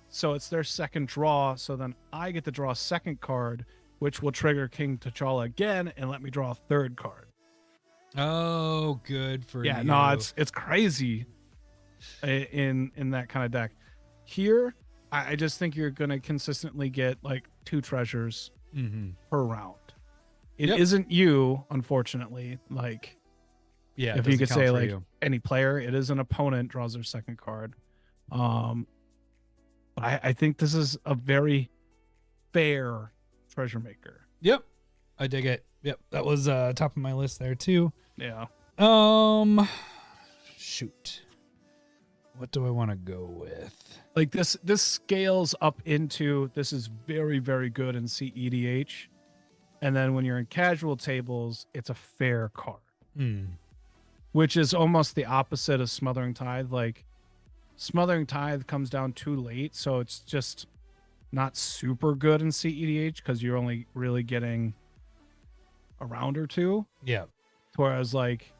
so it's their second draw, so then I get to draw a second card, which will trigger King T'Challa again and let me draw a third card. Oh, good for you. Yeah, no, it's crazy in that kind of deck. Here, I just think you're gonna consistently get like 2 treasures Mm-hmm. per round. It Yep. isn't you, unfortunately. Like Yeah, if you could say like any player, it is an opponent draws their second card. But I think this is a very fair treasure maker. Yep, I dig it. Yep, that was top of my list there too. Yeah. Shoot, what do I want to go with? Like this scales up into this is very, very good in CEDH. And then when you're in casual tables, it's a fair card. Which is almost the opposite of Smothering Tithe. Like Smothering Tithe comes down too late, so it's just not super good in CEDH because you're only really getting a round or 2. Yeah, Whereas like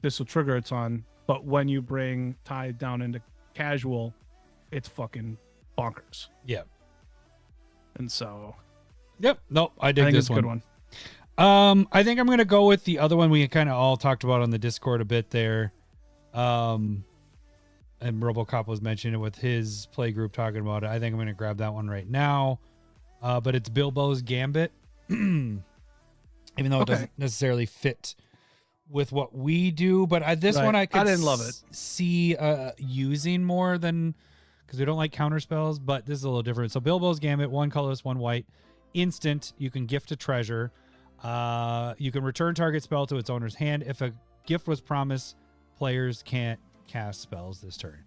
this will trigger its on, but when you bring Tithe down into casual, it's fucking bonkers. yeah, And so yep. No, I I dig think this it's a one. good one. I think I'm gonna go with the other one we kind of all talked about on the Discord a bit there. And RoboCop was mentioning it with his play group talking about it. I think I'm gonna grab that one right now. But it's Bilbo's Gambit. Even though it doesn't necessarily fit with what we do, but this Right. one I didn't love it. see using more than because we don't like counter spells, but this is a little different. So Bilbo's Gambit, 1 colorless, 1 white, instant. You can gift a treasure. You can return target spell to its owner's hand. If a gift was promised, players can't cast spells this turn.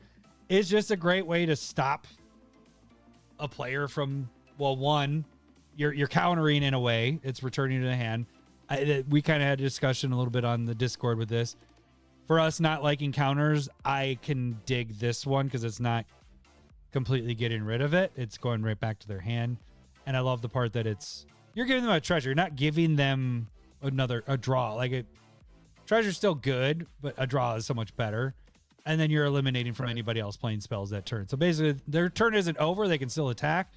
It's just a great way to stop a player from, well, one, you're countering in a way. It's returning to the hand. We kind of had a discussion a little bit on the Discord with this. For us not liking counters, I can dig this one because it's not completely getting rid of it. It's going right back to their hand. And I love the part that you're giving them a treasure. You're not giving them a draw. Like treasure's still good, but a draw is so much better. And then you're eliminating from anybody else playing spells that turn. So basically their turn isn't over. They can still attack.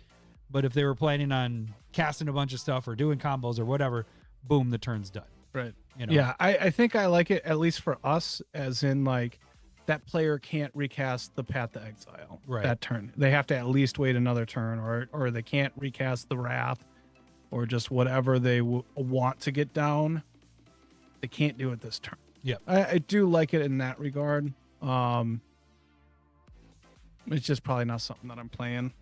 But if they were planning on casting a bunch of stuff or doing combos or whatever, boom, the turn's done. Right. You know? Yeah, I think I like it, at least for us, as in like that player can't recast the Path to Exile that turn. They have to at least wait another turn, or they can't recast the Wrath, or just whatever they want to get down. They can't do it this turn. Yeah, I do like it in that regard. It's just probably not something that I'm playing.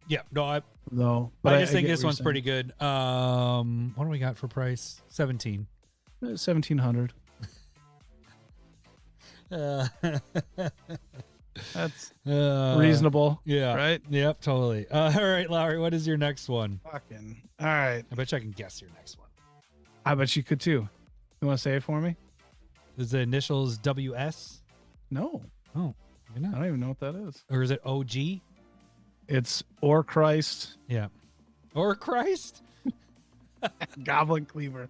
Yeah, no, though. I just think get this what one's you're pretty good. What do we got for price? 17. 1,700. That's reasonable. Yeah. Right? Yep. Totally. All right, Lowery. What is your next one? Fucking. All right. I bet you I can guess your next one. I bet you could too. You want to say it for me? Is the initials WS? No. Oh, you're I not. don't even know what that is. Or is it OG? It's Or Christ. Yeah. Or Christ? Goblin Cleaver.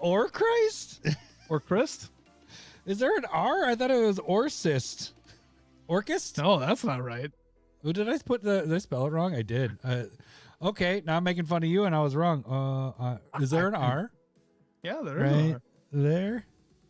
Or Christ? Or Christ? Is there an R? I thought it was Orcist. Orchist? No, that's not right. Oh, did I did I spell it wrong? I did. Okay, now I'm making fun of you and I was wrong. Is there an R? Yeah, there is Right an R. there?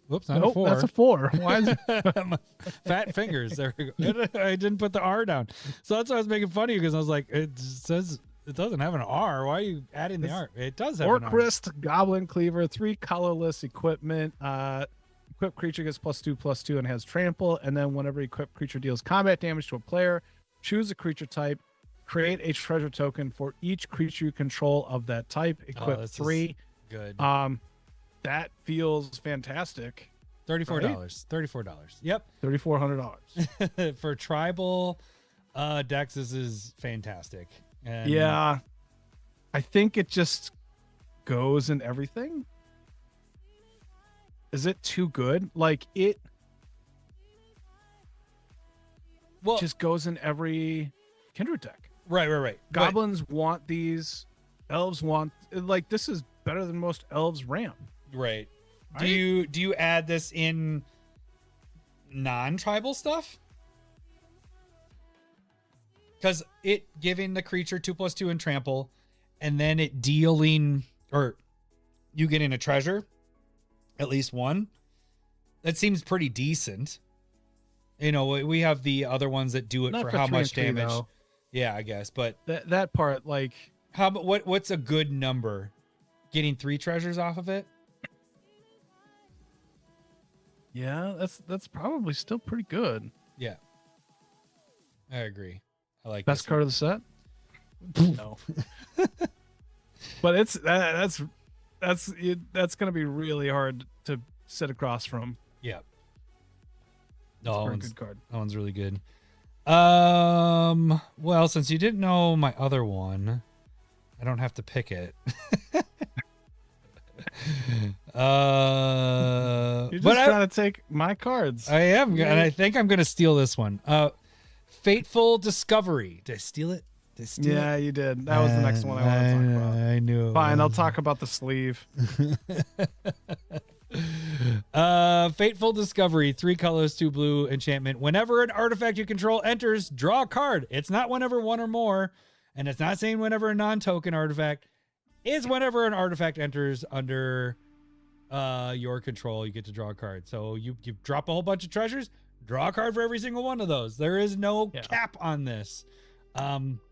Whoops, not a Nope, 4. that's a 4. Why is it? Fat fingers. There we go. I didn't put the R down. So that's why I was making fun of you because I was like, it says it doesn't have an R. Why are you adding the R? It does have Or an R. Christ, Goblin Cleaver, 3 colorless equipment. Equipped creature gets +2/+2 and has trample. And then whenever equipped creature deals combat damage to a player, choose a creature type, create a treasure token for each creature you control of that type. Equip this is 3. Good. That feels fantastic. $34. right? $34. Yep. $3,400. For tribal decks, this is fantastic. And Yeah. I think it just goes in everything. Is it too good? Like it well, just goes in every Kindred deck. right. Goblins want these. Elves want, like, this is better than most elves ramp. Right. Right? Do you add this in non-tribal stuff? Because it giving the creature 2/2 and trample, and then it dealing or you getting a treasure, at least one. That seems pretty decent. You know, we have the other ones that do it Not for for how 3 and much 3, damage. though. Yeah, I guess, but That part, like, how? What's a good number? Getting 3 treasures off of it. yeah, that's probably still pretty good. Yeah, I agree. I like Best this card of the set? No. But that's gonna be really hard to sit across from. Yeah. It's No, a that very one's, good card. that one's really good. Well, since you didn't know my other one, I don't have to pick it. You're just but trying to take my cards. I am, and I think I'm gonna steal this one. Fateful Discovery. Did I steal it? Did I steal Yeah, it? you did. That was the next one I want to talk about. I knew. it Fine, I'll was. talk about the sleeve. Fateful Discovery, 3 colors, 2 blue enchantment. Whenever an artifact you control enters, draw a card. It's not whenever one or more, and it's not saying whenever a non-token artifact. It's whenever an artifact enters under your control, you get to draw a card. So you drop a whole bunch of treasures, draw a card for every single one of those. There is no cap on this.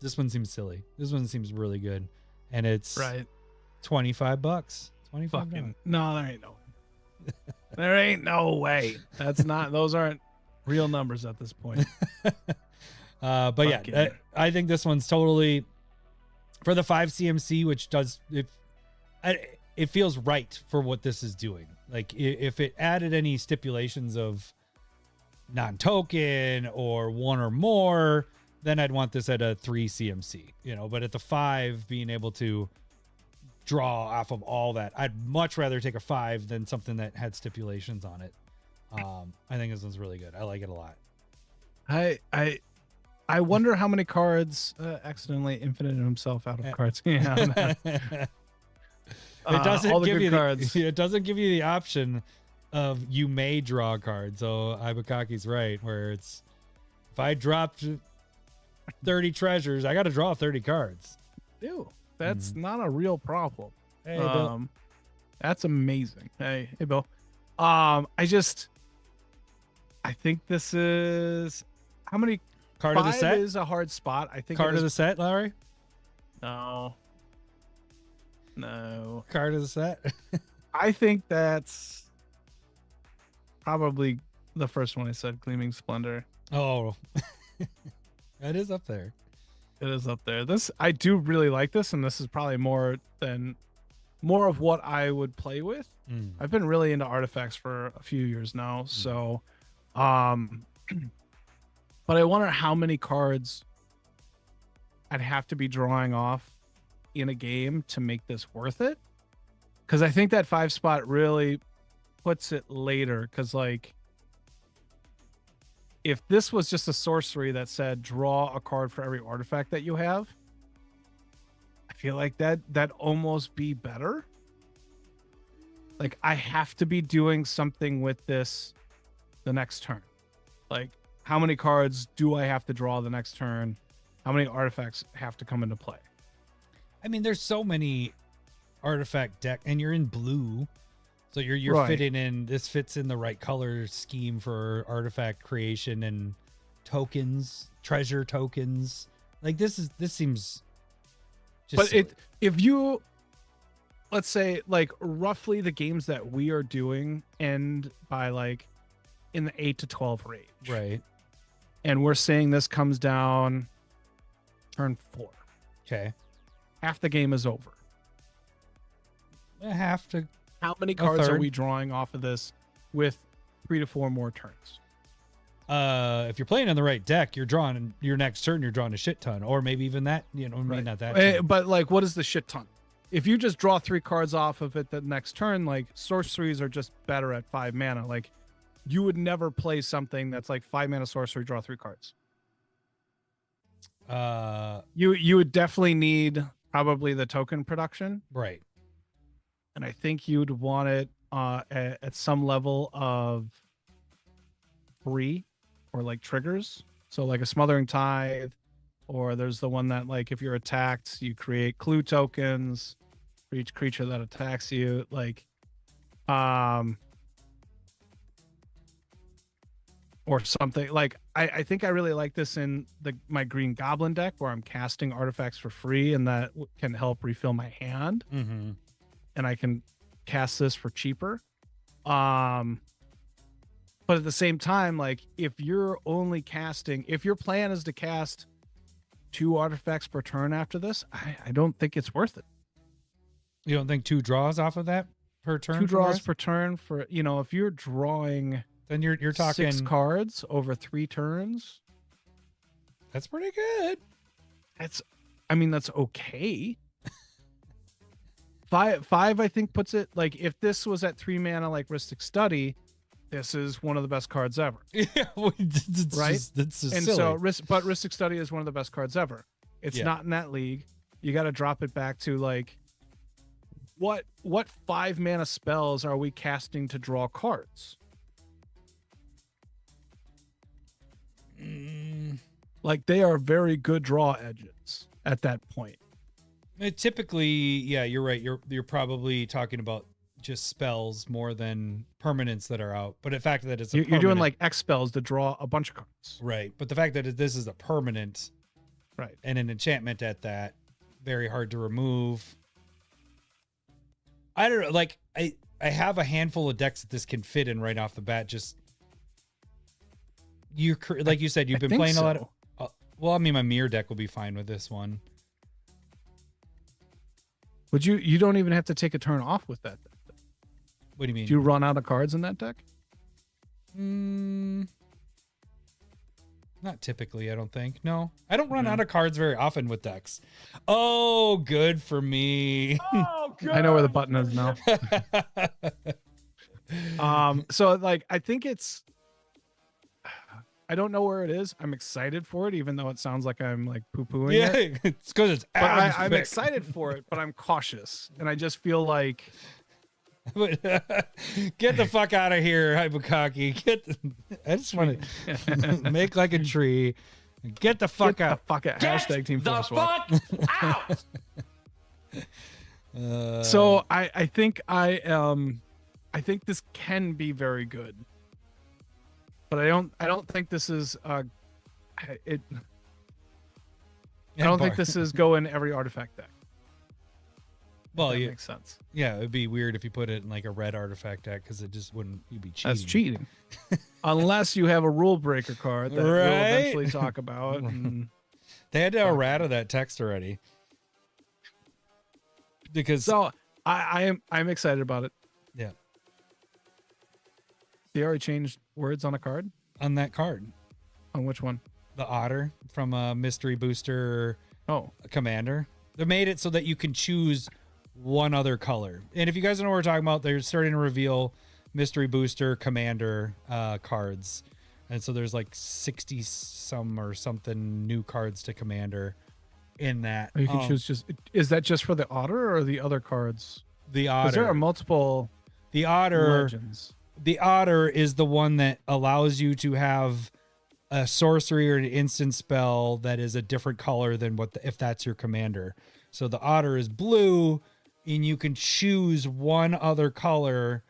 This one seems silly. This one seems really good, and it's Right. $25. $25. Fucking no, there ain't no way. There ain't no way. That's not. Those aren't real numbers at this point. But Fucking- yeah, I think this one's totally for the 5 CMC, which does it feels right for what this is doing. Like if it added any stipulations of non-token or one or more, then I'd want this at a 3 CMC, you know, but at the 5 being able to draw off of all that, I'd much rather take a 5 than something that had stipulations on it. I think this one's really good. I like it a lot. I wonder how many cards accidentally infinited himself out of cards. Yeah, It doesn't all the give good you cards. it doesn't give you the option of you may draw a card. So Ibukaki's right, where it's if I dropped 30 treasures, I got to draw 30 cards. Ew, that's not a real problem. Hey, Bill. That's amazing. Hey, Bill. I think this is how many Card of the 5 set. is a hard spot. I think Card it of the is- set, Lowery. No. Card of the set. I think that's probably the first one I said, Gleaming Splendor. Oh, that is up there. It is up there. I do really like this, and this is probably more than more of what I would play with. Mm. I've been really into artifacts for a few years now, so but I wonder how many cards I'd have to be drawing off in a game to make this worth it. Because I think that 5 spot really puts it later. Because like, if this was just a sorcery that said draw a card for every artifact that you have, I feel like that'd almost be better. Like, I have to be doing something with this the next turn. Like, how many cards do I have to draw the next turn? How many artifacts have to come into play? I mean, there's so many artifact deck, and you're in blue, so you're Right. fitting in. This fits in the right color scheme for artifact creation and tokens, treasure tokens. Like this seems. Just But if you, let's say, like roughly the games that we are doing end by like in the 8 to 12 range, right. and we're saying this comes down turn 4. Okay. Half the game is over. I have to. How many cards are third. we drawing off of this with 3 to 4 more turns? If you're playing on the right deck, you're drawing your next turn. You're drawing a shit ton, or maybe even that. You know, maybe not that. ton. But like, what is the shit ton? If you just draw 3 cards off of it the next turn, like sorceries are just better at 5 mana. Like, you would never play something that's like 5 mana sorcery, draw 3 cards. You would definitely need probably the token production, Right. and I think you'd want it at some level of free or like triggers. So like a Smothering Tithe, or there's the one that like if you're attacked, you create clue tokens for each creature that attacks you. Like, or something like I think I really like this in my Green Goblin deck where I'm casting artifacts for free, and that can help refill my hand, Mm-hmm. and I can cast this for cheaper. But at the same time, like if you're only casting, if your plan is to cast 2 artifacts per turn after this, I don't think it's worth it. You don't think 2 draws off of that per turn? 2 for draws this? per turn for, you know, if you're drawing Then you're talking 6 cards over 3 turns, That's pretty good. that's okay. 5 I think puts it like, if this was at 3 mana like Rhystic Study, this is one of the best cards ever. Yeah, it's Right? That's just And silly. so but Rhystic Study is one of the best cards ever. It's Yeah. not in that league. You got to drop it back to like, what 5 mana spells are we casting to draw cards? Like, they are very good draw edges at that point. Typically, yeah, you're right. You're probably talking about just spells more than permanents that are out. But the fact that it's a You're doing permanent- like X spells to draw a bunch of cards. right. But the fact that this is a permanent, Right. and an enchantment at that, very hard to remove. I don't know. Like I have a handful of decks that this can fit in right off the bat. Just like you said, you've I been think playing a lot of. so. Well, I mean, my mirror deck will be fine with this one. Would you don't even have to take a turn off with that. What do you mean? Do you run out of cards in that deck? Not typically, I don't think. No, I don't run out of cards very often with decks. Oh, good for me. I know where the button is now. So like, I think I don't know where it is. I'm excited for it, even though it sounds like I'm like poo-pooing Yeah, it. it's because it's But Adam's I'm pick. excited for it, but I'm cautious. And I just feel like, Get the fuck out of here, Hypokaki. I just want to make like a tree. Get the fuck get out. the fuck out. Hashtag Team Force Walk. Uh, So I think I think this can be very good. But I don't think this is I don't think this is go in every artifact deck. Well, That yeah, makes sense. yeah, it'd be weird if you put it in like a red artifact deck because it just wouldn't. You'd be cheating. That's cheating. Unless you have a rule breaker card that we'll Right? eventually talk about. And They had to errata that text already. Because so I'm excited about it. Yeah. They already changed words on a card. On that card, On which one? the otter from a mystery booster Oh, commander. They made it so that you can choose one other color. And if you guys don't know what we're talking about, they're starting to reveal mystery booster commander cards. And so there's like 60 some or something new cards to commander in that. you can choose just. Is that just for the otter or the other cards? The Because there are otter. multiple The otter. legends. The otter is the one that allows you to have a sorcery or an instant spell that is a different color than if that's your commander. So the otter is blue, and you can choose one other color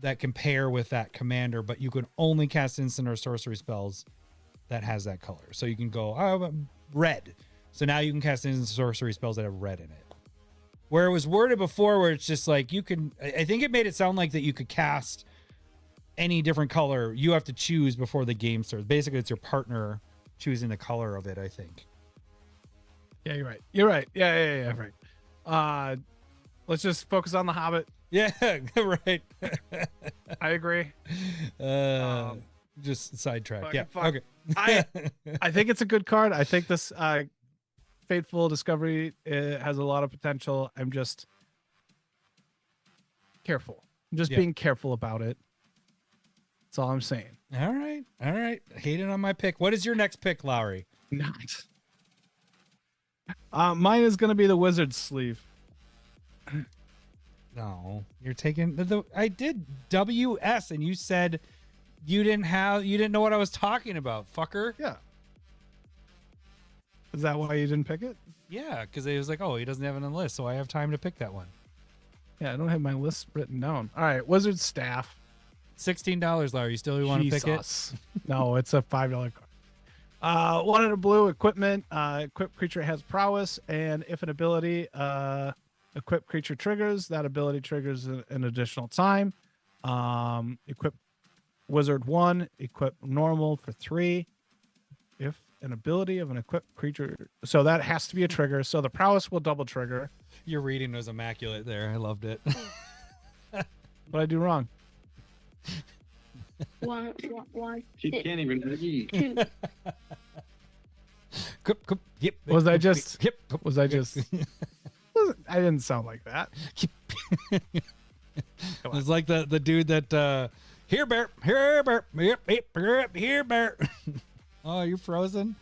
that can pair with that commander, but you can only cast instant or sorcery spells that has that color. So you can go red. So now you can cast instant sorcery spells that have red in it. Where it was worded before, where it's just like I think it made it sound like that you could cast any different color. You have to choose before the game starts. Basically, it's your partner choosing the color of it, I think. Yeah, you're right. You're right. Yeah, right. Let's just focus on the Hobbit. Yeah, right. I agree. Just sidetrack. Yeah. fuck. Okay. I think it's a good card. I think this Fateful Discovery has a lot of potential. I'm just careful. I'm just Yeah. being careful about it. That's all I'm saying. All right. Hating on my pick. What is your next pick, Lowery? Not. Mine is going to be the Wizard's Sleeve. No, you're taking I did WS, and you said you didn't know what I was talking about, fucker. Yeah. Is that why you didn't pick it? Yeah, because it was like, oh, he doesn't have it on the list, so I have time to pick that one. Yeah, I don't have my list written down. All right, Wizard's Staff. $16, Larry. You still want to pick it? Jesus. No, it's a $5 card. One in a blue equipment. Equipped creature has prowess, and if an ability equipped creature triggers, that ability triggers an additional time. Equip Wizard 1, equip normal for 3. If an ability of an equipped creature, so that has to be a trigger. So the prowess will double trigger. Your reading was immaculate there. I loved it. What I do wrong? One. She can't even read. Two. Yep. Was I just? Yep. Was I just? I didn't sound like that. It's like the dude that here bear, yep, here bear. Oh, you're frozen.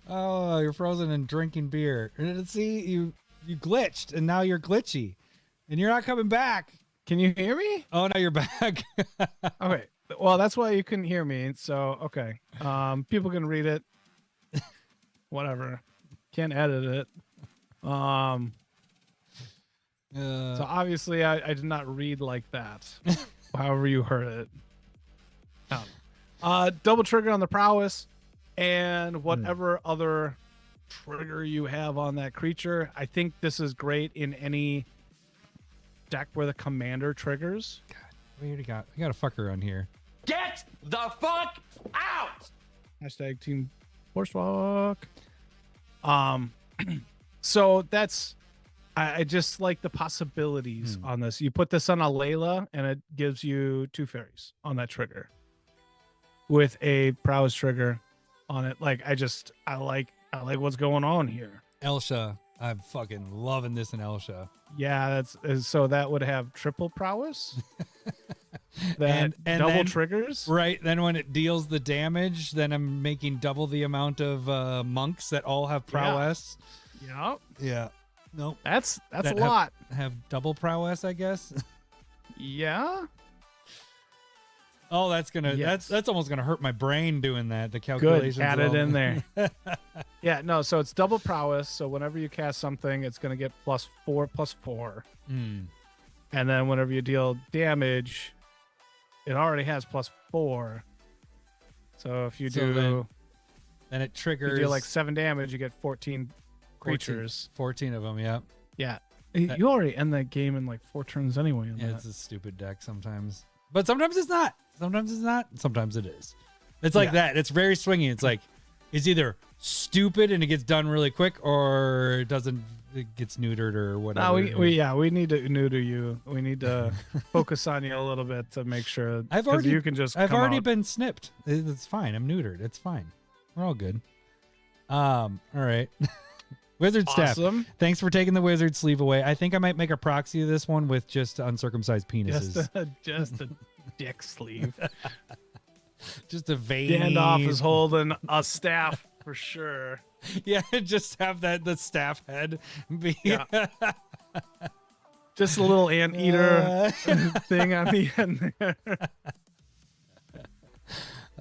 Oh, you're frozen and drinking beer. See, you glitched, and now you're glitchy, and you're not coming back. Can you hear me? Oh, now you're back. Okay. Well, that's why you couldn't hear me. So, okay. People can read it. Whatever. Can't edit it. So obviously I did not read like that. However you heard it. Double trigger on the prowess and whatever other trigger you have on that creature. I think this is great in any deck where the commander triggers. God, we already got a fucker on here. Get the fuck out! Hashtag Team Force Walk. So that's I just like the possibilities on this. You put this on a Layla and it gives you 2 fairies on that trigger with a prowess trigger on it. Like I like what's going on here. Elsha, I'm fucking loving this in Elsha. Yeah, so that would have triple prowess. That and double then, triggers. Right. Then when it deals the damage, then I'm making double the amount of monks that all have prowess. Yeah. Yeah. Nope. That's That a lot. Have double prowess, I guess. Yeah. Oh, that's gonna Yes. that's almost gonna hurt my brain doing that. The Good. calculations. Add of it all- in there. Yeah, no, so it's double prowess. So whenever you cast something, it's going to get +4/+4. Hmm. And then whenever you deal damage, it already has +4. So if you So do then it you triggers deal like 7 damage, you get 14 creatures. 14 of them. Yeah. Yeah. That- You already end that game in like 4 turns anyway. Yeah, it's a stupid deck sometimes, but sometimes it's not. Sometimes it's not. Sometimes it is. It's like that. It's very swingy. It's like it's either stupid and it gets done really quick, or it doesn't it gets neutered or whatever. No, we need to neuter you. We need to focus on you a little bit to make sure. I've 'cause already you can just. I've come already out. been snipped. It's fine. I'm neutered. It's fine. We're all good. All right. Wizard staff. Awesome. Thanks for taking the wizard sleeve away. I think I might make a proxy of this one with just uncircumcised penises. Just a dick sleeve. Just a vein. Gandalf is holding a staff for sure. Yeah, just have the staff head be. Yeah. Just a little anteater thing on the end there.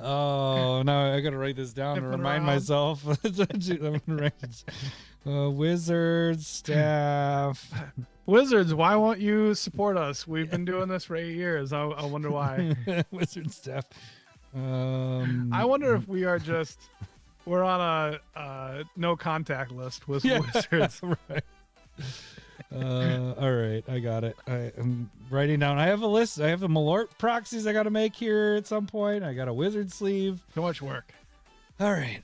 Oh, no, I got to write this down to Flipping remind around. myself. I'm gonna write it. Wizard staff. Wizards, why won't you support us? We've been doing this for 8 years. I wonder why. Wizard staff. I wonder if we're on a no contact list with wizards. Right. All right, I got it. I'm writing down. I have a list. I have a Malort proxies I got to make here at some point. I got a wizard sleeve. So much work. All right.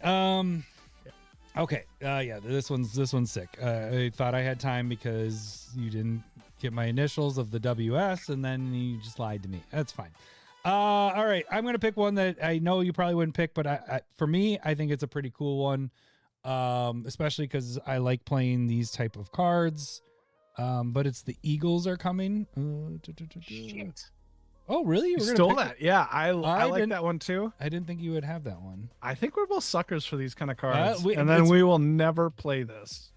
Okay. Yeah. This one's sick. I thought I had time because you didn't get my initials of the WS, and then you just lied to me. That's fine. All right. I'm gonna pick one that I know you probably wouldn't pick, but for me, I think it's a pretty cool one. Especially because I like playing these type of cards. But it's the Eagles are coming. Shit. Oh, really? You were gonna stole pick that. Yeah, I like didn't- that one too. I didn't think you would have that one. I think we're both suckers for these kind of cards. we- and then it's- we will never play this.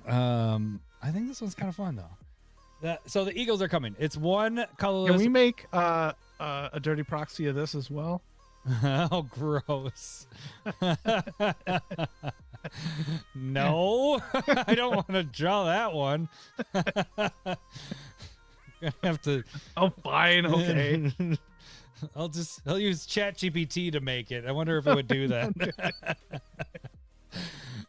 I think this one's kind of fun though. So the Eagles are coming. It's one colorless. Can we make a dirty proxy of this as well? Oh, gross. No, I don't want to draw that one. Gonna have to. Oh, fine. Okay. I'll use ChatGPT to make it. I wonder if it would do that.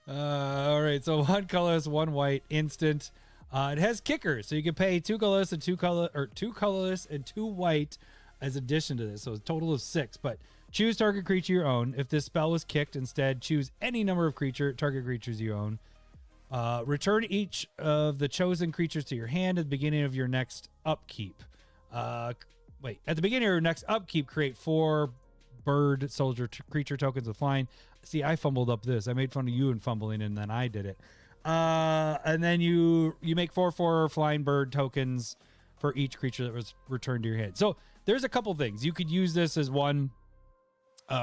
All right, so one colorless, one white, instant. It has kickers, so you can pay two colorless and two colorless and two white as addition to this. So a total of 6. But choose target creature you own. If this spell was kicked, instead choose any number of target creatures you own. Return each of the chosen creatures to your hand at the beginning of your next upkeep. At the beginning of your next upkeep, create 4 bird soldier creature tokens with flying. See, I fumbled up this. I made fun of you and fumbling, and then I did it. And then you make 4 flying bird tokens for each creature that was returned to your hand. So there's a couple things. You could use this as one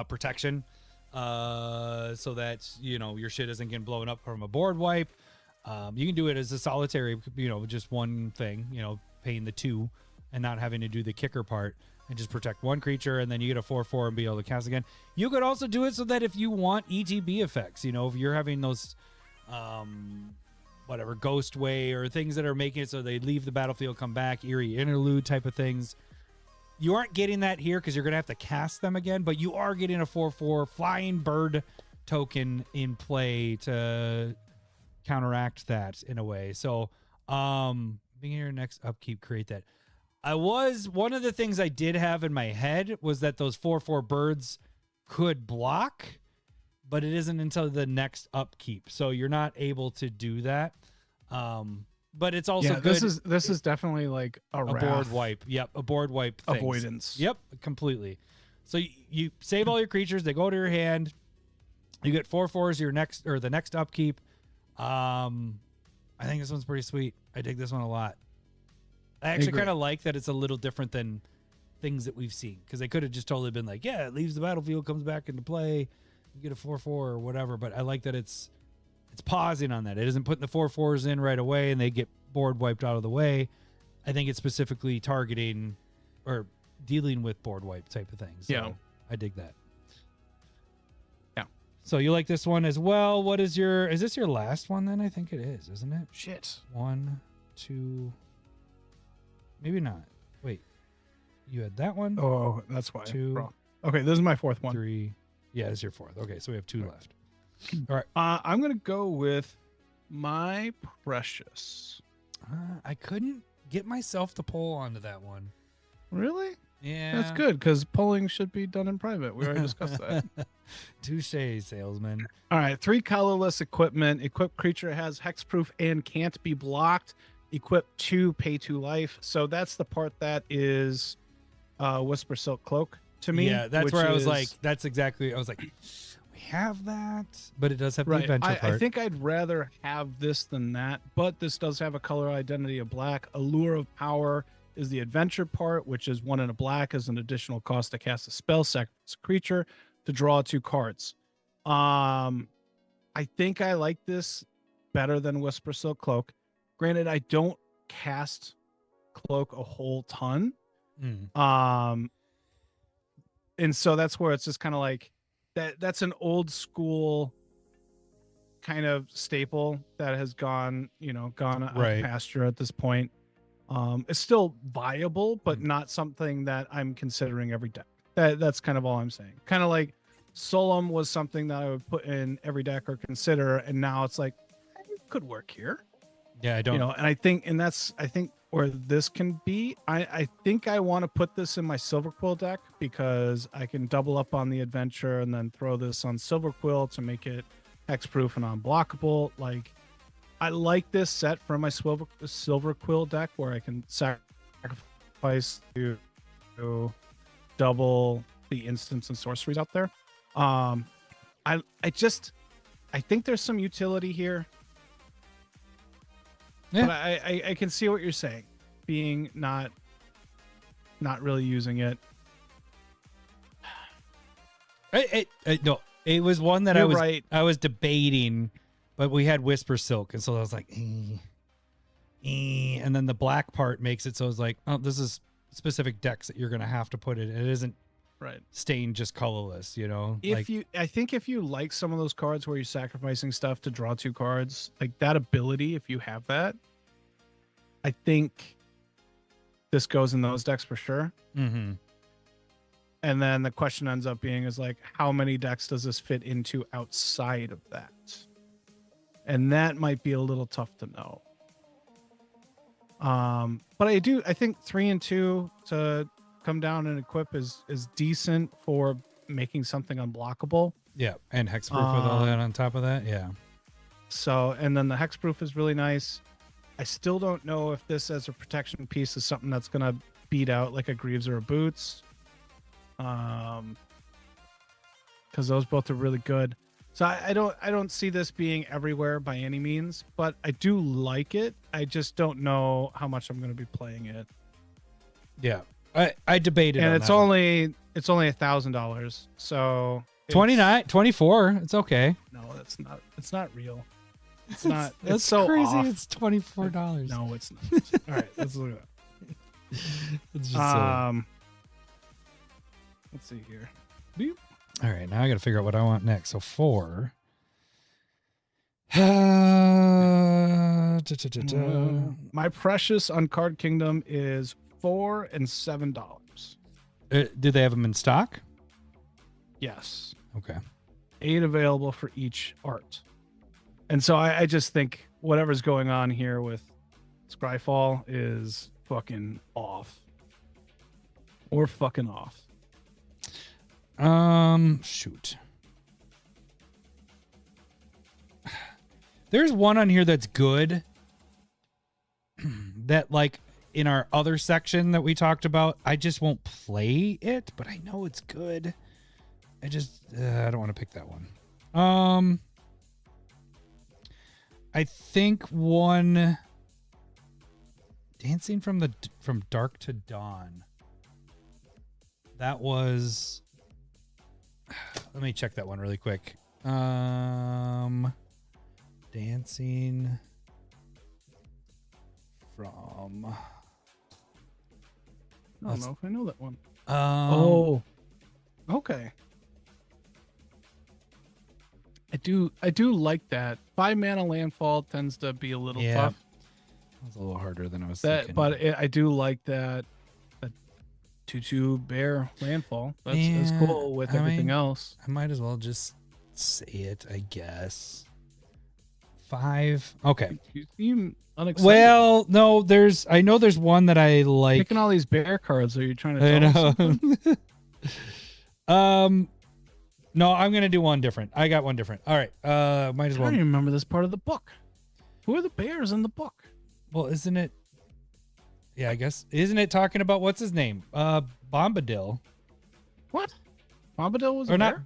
protection, so that your shit isn't getting blown up from a board wipe. You can do it as a solitary, just one thing, paying the 2 and not having to do the kicker part, and just protect one creature, and then you get a 4/4 and be able to cast again. You could also do it so that if you want ETB effects, if you're having those ghost way or things that are making it so they leave the battlefield, come back, eerie interlude type of things, you aren't getting that here because you're going to have to cast them again, but you are getting a 4/4 flying bird token in play to counteract that in a way. So being your next upkeep, create that. One of the things I did have in my head was that those 4/4 birds could block, but it isn't until the next upkeep, so you're not able to do that. But it's also good. This is definitely like a board wipe. Yep, a board wipe things. avoidance. Yep, completely. So you save all your creatures, they go to your hand. You get 4/4s the next upkeep. I think this one's pretty sweet. I dig this one a lot. I actually kind of like that it's a little different than things that we've seen, because they could have just totally been like, yeah, it leaves the battlefield, comes back into play, you get a 4/4 or whatever. But I like that it's pausing on that. It isn't putting the 4/4s in right away and they get board wiped out of the way. I think it's specifically targeting or dealing with board wipe type of things. So Yeah. I dig that. Yeah. So you like this one as well. Is this your last one then? I think it is, isn't it? Shit. 1, 2, maybe not. Wait, you had that one? Oh, that's why. 2, Bro. Okay, this is my 4th one. 3. Yeah, it's your 4th. Okay, so we have 2 left. All right. I'm gonna go with my precious. I couldn't get myself to pull onto that one. Really? Yeah. That's good because polling should be done in private. We already discussed that. Touche, salesman. All right, 3 colorless equipment. Equipped creature has hexproof and can't be blocked. Equip 2, pay 2 life. So that's the part that is Whisper Silk Cloak to me. Yeah, that's which where I was is- like, that's exactly, I was like, we have that, but it does have the right. adventure part. I think I'd rather have this than that, but this does have a color identity of black. Allure of Power is the adventure part, which is 1 and a black as an additional cost to cast a spell, sacrifice a creature to draw 2 cards. I think I like this better than Whisper Silk Cloak. Granted, I don't cast Cloak a whole ton. And so that's where it's just kind of like that's an old school kind of staple that has gone out Right. to pasture at this point. It's still viable, but not something that I'm considering every deck. That's kind of all I'm saying. Kind of like Solemn was something that I would put in every deck or consider, and now it's like it could work here. Yeah, I don't. And I think where this can be, I think I want to put this in my Silver Quill deck because I can double up on the adventure and then throw this on Silver Quill to make it hexproof and unblockable. Like, I like this set from my Silver Quill deck where I can sacrifice to double the instants and sorceries out there. I think there's some utility here. Yeah. But I can see what you're saying, being not really using it. No, it was one that You're I was right. I was debating, but we had Whisper Silk, and so I was like, and then the black part makes it so it's like, oh, this is specific decks that you're gonna have to put it. It isn't Right. stained just colorless, I think if you like some of those cards where you're sacrificing stuff to draw 2 cards, like that ability, if you have that, I think this goes in those decks for sure. Mm-hmm. And then the question ends up being is like, how many decks does this fit into outside of that? And that might be a little tough to know. But I think 3 and 2 to come down and equip is decent for making something unblockable. Yeah, and hexproof with all that on top of that. Yeah. So, and then the hexproof is really nice. I still don't know if this as a protection piece is something that's gonna beat out like a Greaves or a Boots. Because those both are really good. So I don't see this being everywhere by any means, but I do like it. I just don't know how much I'm gonna be playing it. Yeah. I debated, And on it's that one. only $1,000. So 29, 24. It's okay. No, that's not. It's not real. It's not. That's It's so crazy. off. It's $24. No, it's not. All right, let's look at It's just that. Let's see here. Beep. all right, now I got to figure out what I want next. So 4. My precious on Card Kingdom is $4 and $7. Do they have them in stock? Yes, Okay. 8 available for each art. And so I just think whatever's going on here with Scryfall is fucking off. Or fucking off. Shoot. There's one on here that's good. That, like, in our other section that we talked about, I just won't play it, but I know it's good. I don't want to pick that one. I think one Dancing from Dark to Dawn. That was, let me check that one really quick. Dancing from, I don't know if I know that one. Okay. I do like that. 5 mana landfall tends to be a little Yeah. tough. That's a little harder than I was That, thinking. but I do like that 2/2 bear landfall. That's Yeah, cool with I everything mean, else. I might as well just say it, I guess. 5. Okay. You seem unexcited. Well, no, I know there's one that I like. Picking all these bear cards. Are you trying to I tell us something? know. No, I'm gonna do one different. I got one different. All right. Might as I well. don't even remember this part of the book. Who are the bears in the book? Well, isn't it? Yeah, I guess. Isn't it talking about what's his name? Bombadil. What? Bombadil was Or a not? bear?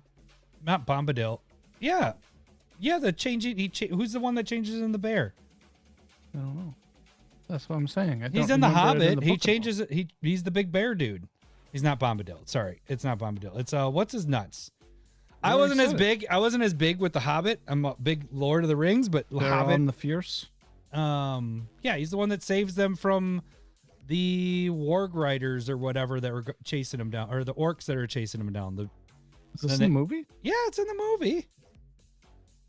Not Bombadil. Yeah. Yeah, the changing. Who's the one that changes in the bear? I don't know. That's what I'm saying. I He's don't in the remember it Hobbit. the He book at all. changes it. He's the big bear dude. He's not Bombadil. Sorry, it's not Bombadil. It's what's his nuts? I already wasn't as said it. big. I wasn't as big with the Hobbit. I'm a big Lord of the Rings, but They're Hobbit. on the fierce. Yeah, he's the one that saves them from the warg riders or whatever that were chasing him down, or the orcs that are chasing him down. Is this And in the it- movie? Yeah, it's in the movie.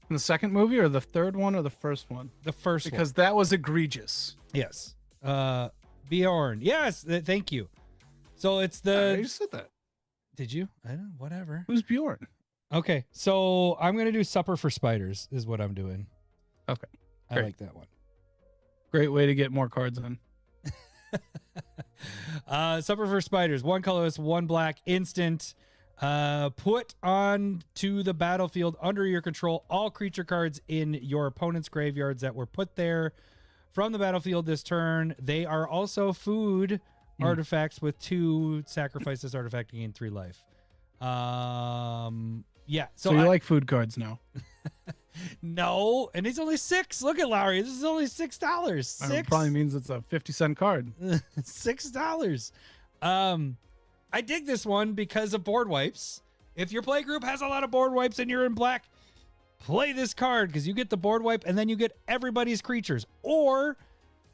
In the second movie or the third one or the first one? The first Because that was egregious. one. Yes. Bjorn. Yes. Thank you. So it's you the. said that. Did you? I don't. Whatever. Who's Bjorn? Okay, so I'm gonna do Supper for Spiders. Is what I'm doing. Okay, I great. like that one. Great way to get more cards in. Supper for Spiders. 1 colorless, 1 black, instant. Put on to the battlefield under your control all creature cards in your opponent's graveyards that were put there from the battlefield this turn. They are also food artifacts with 2 sacrifices artifact to gain 3 life. Yeah. So you like food cards now? No, and it's only 6. Look at Lowery. This is only $6. It probably means it's a 50-cent card. $6. I dig this one because of board wipes. If your play group has a lot of board wipes and you're in black, play this card because you get the board wipe and then you get everybody's creatures. Or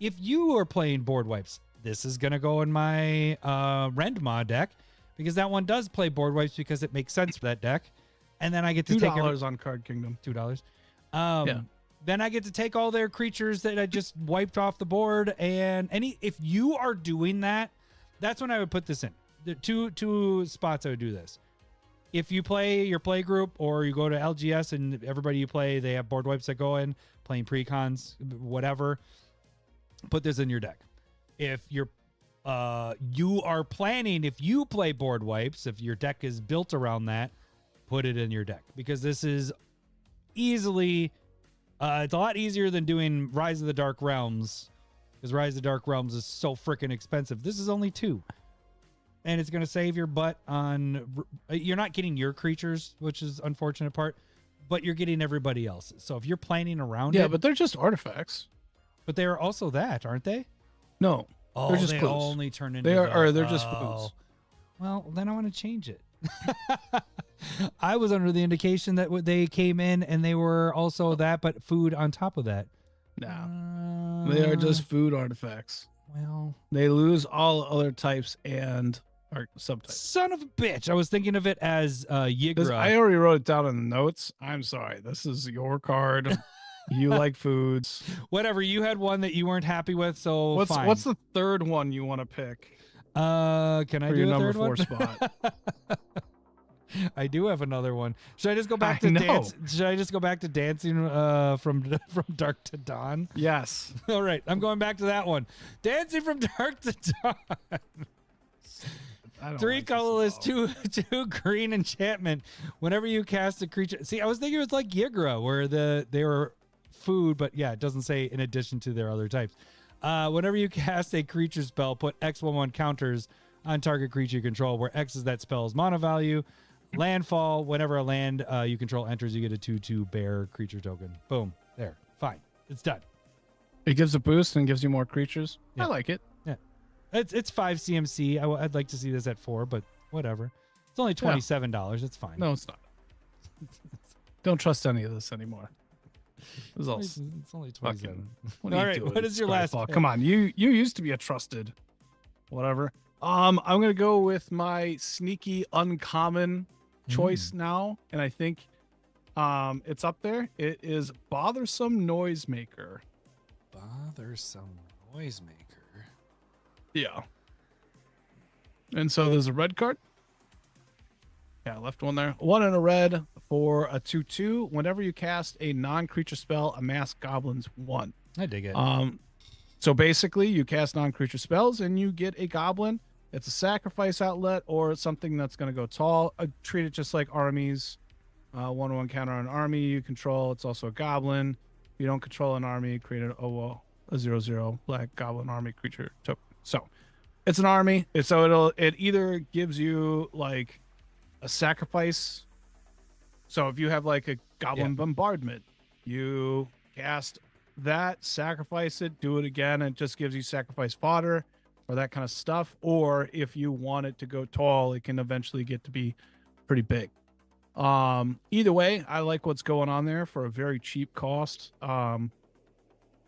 if you are playing board wipes, this is going to go in my Rendma deck because that one does play board wipes because it makes sense for that deck. And then I get to take $2 on Card Kingdom. $2. Yeah. Then I get to take all their creatures that I just wiped off the board. And if you are doing that, that's when I would put this in. The two spots I would do this. If you play your play group or you go to LGS and everybody you play, they have board wipes that go in, playing precons, whatever, put this in your deck. If you're you are planning, if you play board wipes, if your deck is built around that, put it in your deck because this is easily it's a lot easier than doing Rise of the Dark Realms because Rise of the Dark Realms is so freaking expensive. This is only 2 and it's going to save your butt on you're not getting your creatures, which is unfortunate part, but you're getting everybody else's. So if you're planning around Yeah, it, but they're just artifacts. but they're also that, aren't they? No, Oh, they're just they clues. only turn into They are, the- or they're just oh. clues. Well, then I want to change it. I was under the indication that they came in and they were also that, but food on top of that. No, they are just food artifacts. Well, They lose all other types and subtypes. son of a bitch. I was thinking of it as This- Yigra. I already wrote it down in the notes. I'm sorry. This is your card. You like foods. Whatever. You had one that you weren't happy with, so fine. What's the third one you want to pick Can I for do your a number third 4 one? spot? I do have another one. Should I just go back I to know. dance? Should I just go back to dancing from dark to dawn? Yes. All right, I'm going back to that one. Dancing from dark to dawn. I don't 3 like this at colorless, all. 2 green enchantment. Whenever you cast a creature, see, I was thinking it was like Yigra, where they were food, but yeah, it doesn't say in addition to their other types. Whenever you cast a creature spell, put X11 counters on target creature you control, where X is that spell's mana value. Landfall, whenever a land you control enters, you get a 2/2 bear creature token. Boom. There. Fine. It's done. It gives a boost and gives you more creatures. Yeah. I like it. Yeah. It's 5 CMC. I'd like to see this at 4, but whatever. It's only $27. It's fine. No, it's not. Don't trust any of this anymore. It's all It's only 27. What are All you right, doing, what is your last Skyfall? pick? Come on, you used to be a trusted, whatever. I'm gonna go with my sneaky uncommon choice now, and I think it's up there. It is Bothersome Noisemaker. Bothersome noisemaker. Yeah. And so there's a red card. Yeah, left one there. 1 and a red. The for a 2/2. Whenever you cast a non-creature spell, amass goblins 1. I dig it. So basically, you cast non-creature spells and you get a goblin. It's a sacrifice outlet or something that's going to go tall. Treat it just like armies. 1/1 counter on an army you control. It's also a goblin. If you don't control an army, create a 0/0 black goblin army creature token. So it's an army. So it either gives you like a sacrifice. So if you have like a goblin bombardment, you cast that, sacrifice it, do it again, and it just gives you sacrifice fodder or that kind of stuff. Or if you want it to go tall, it can eventually get to be pretty big. Either way, I like what's going on there for a very cheap cost.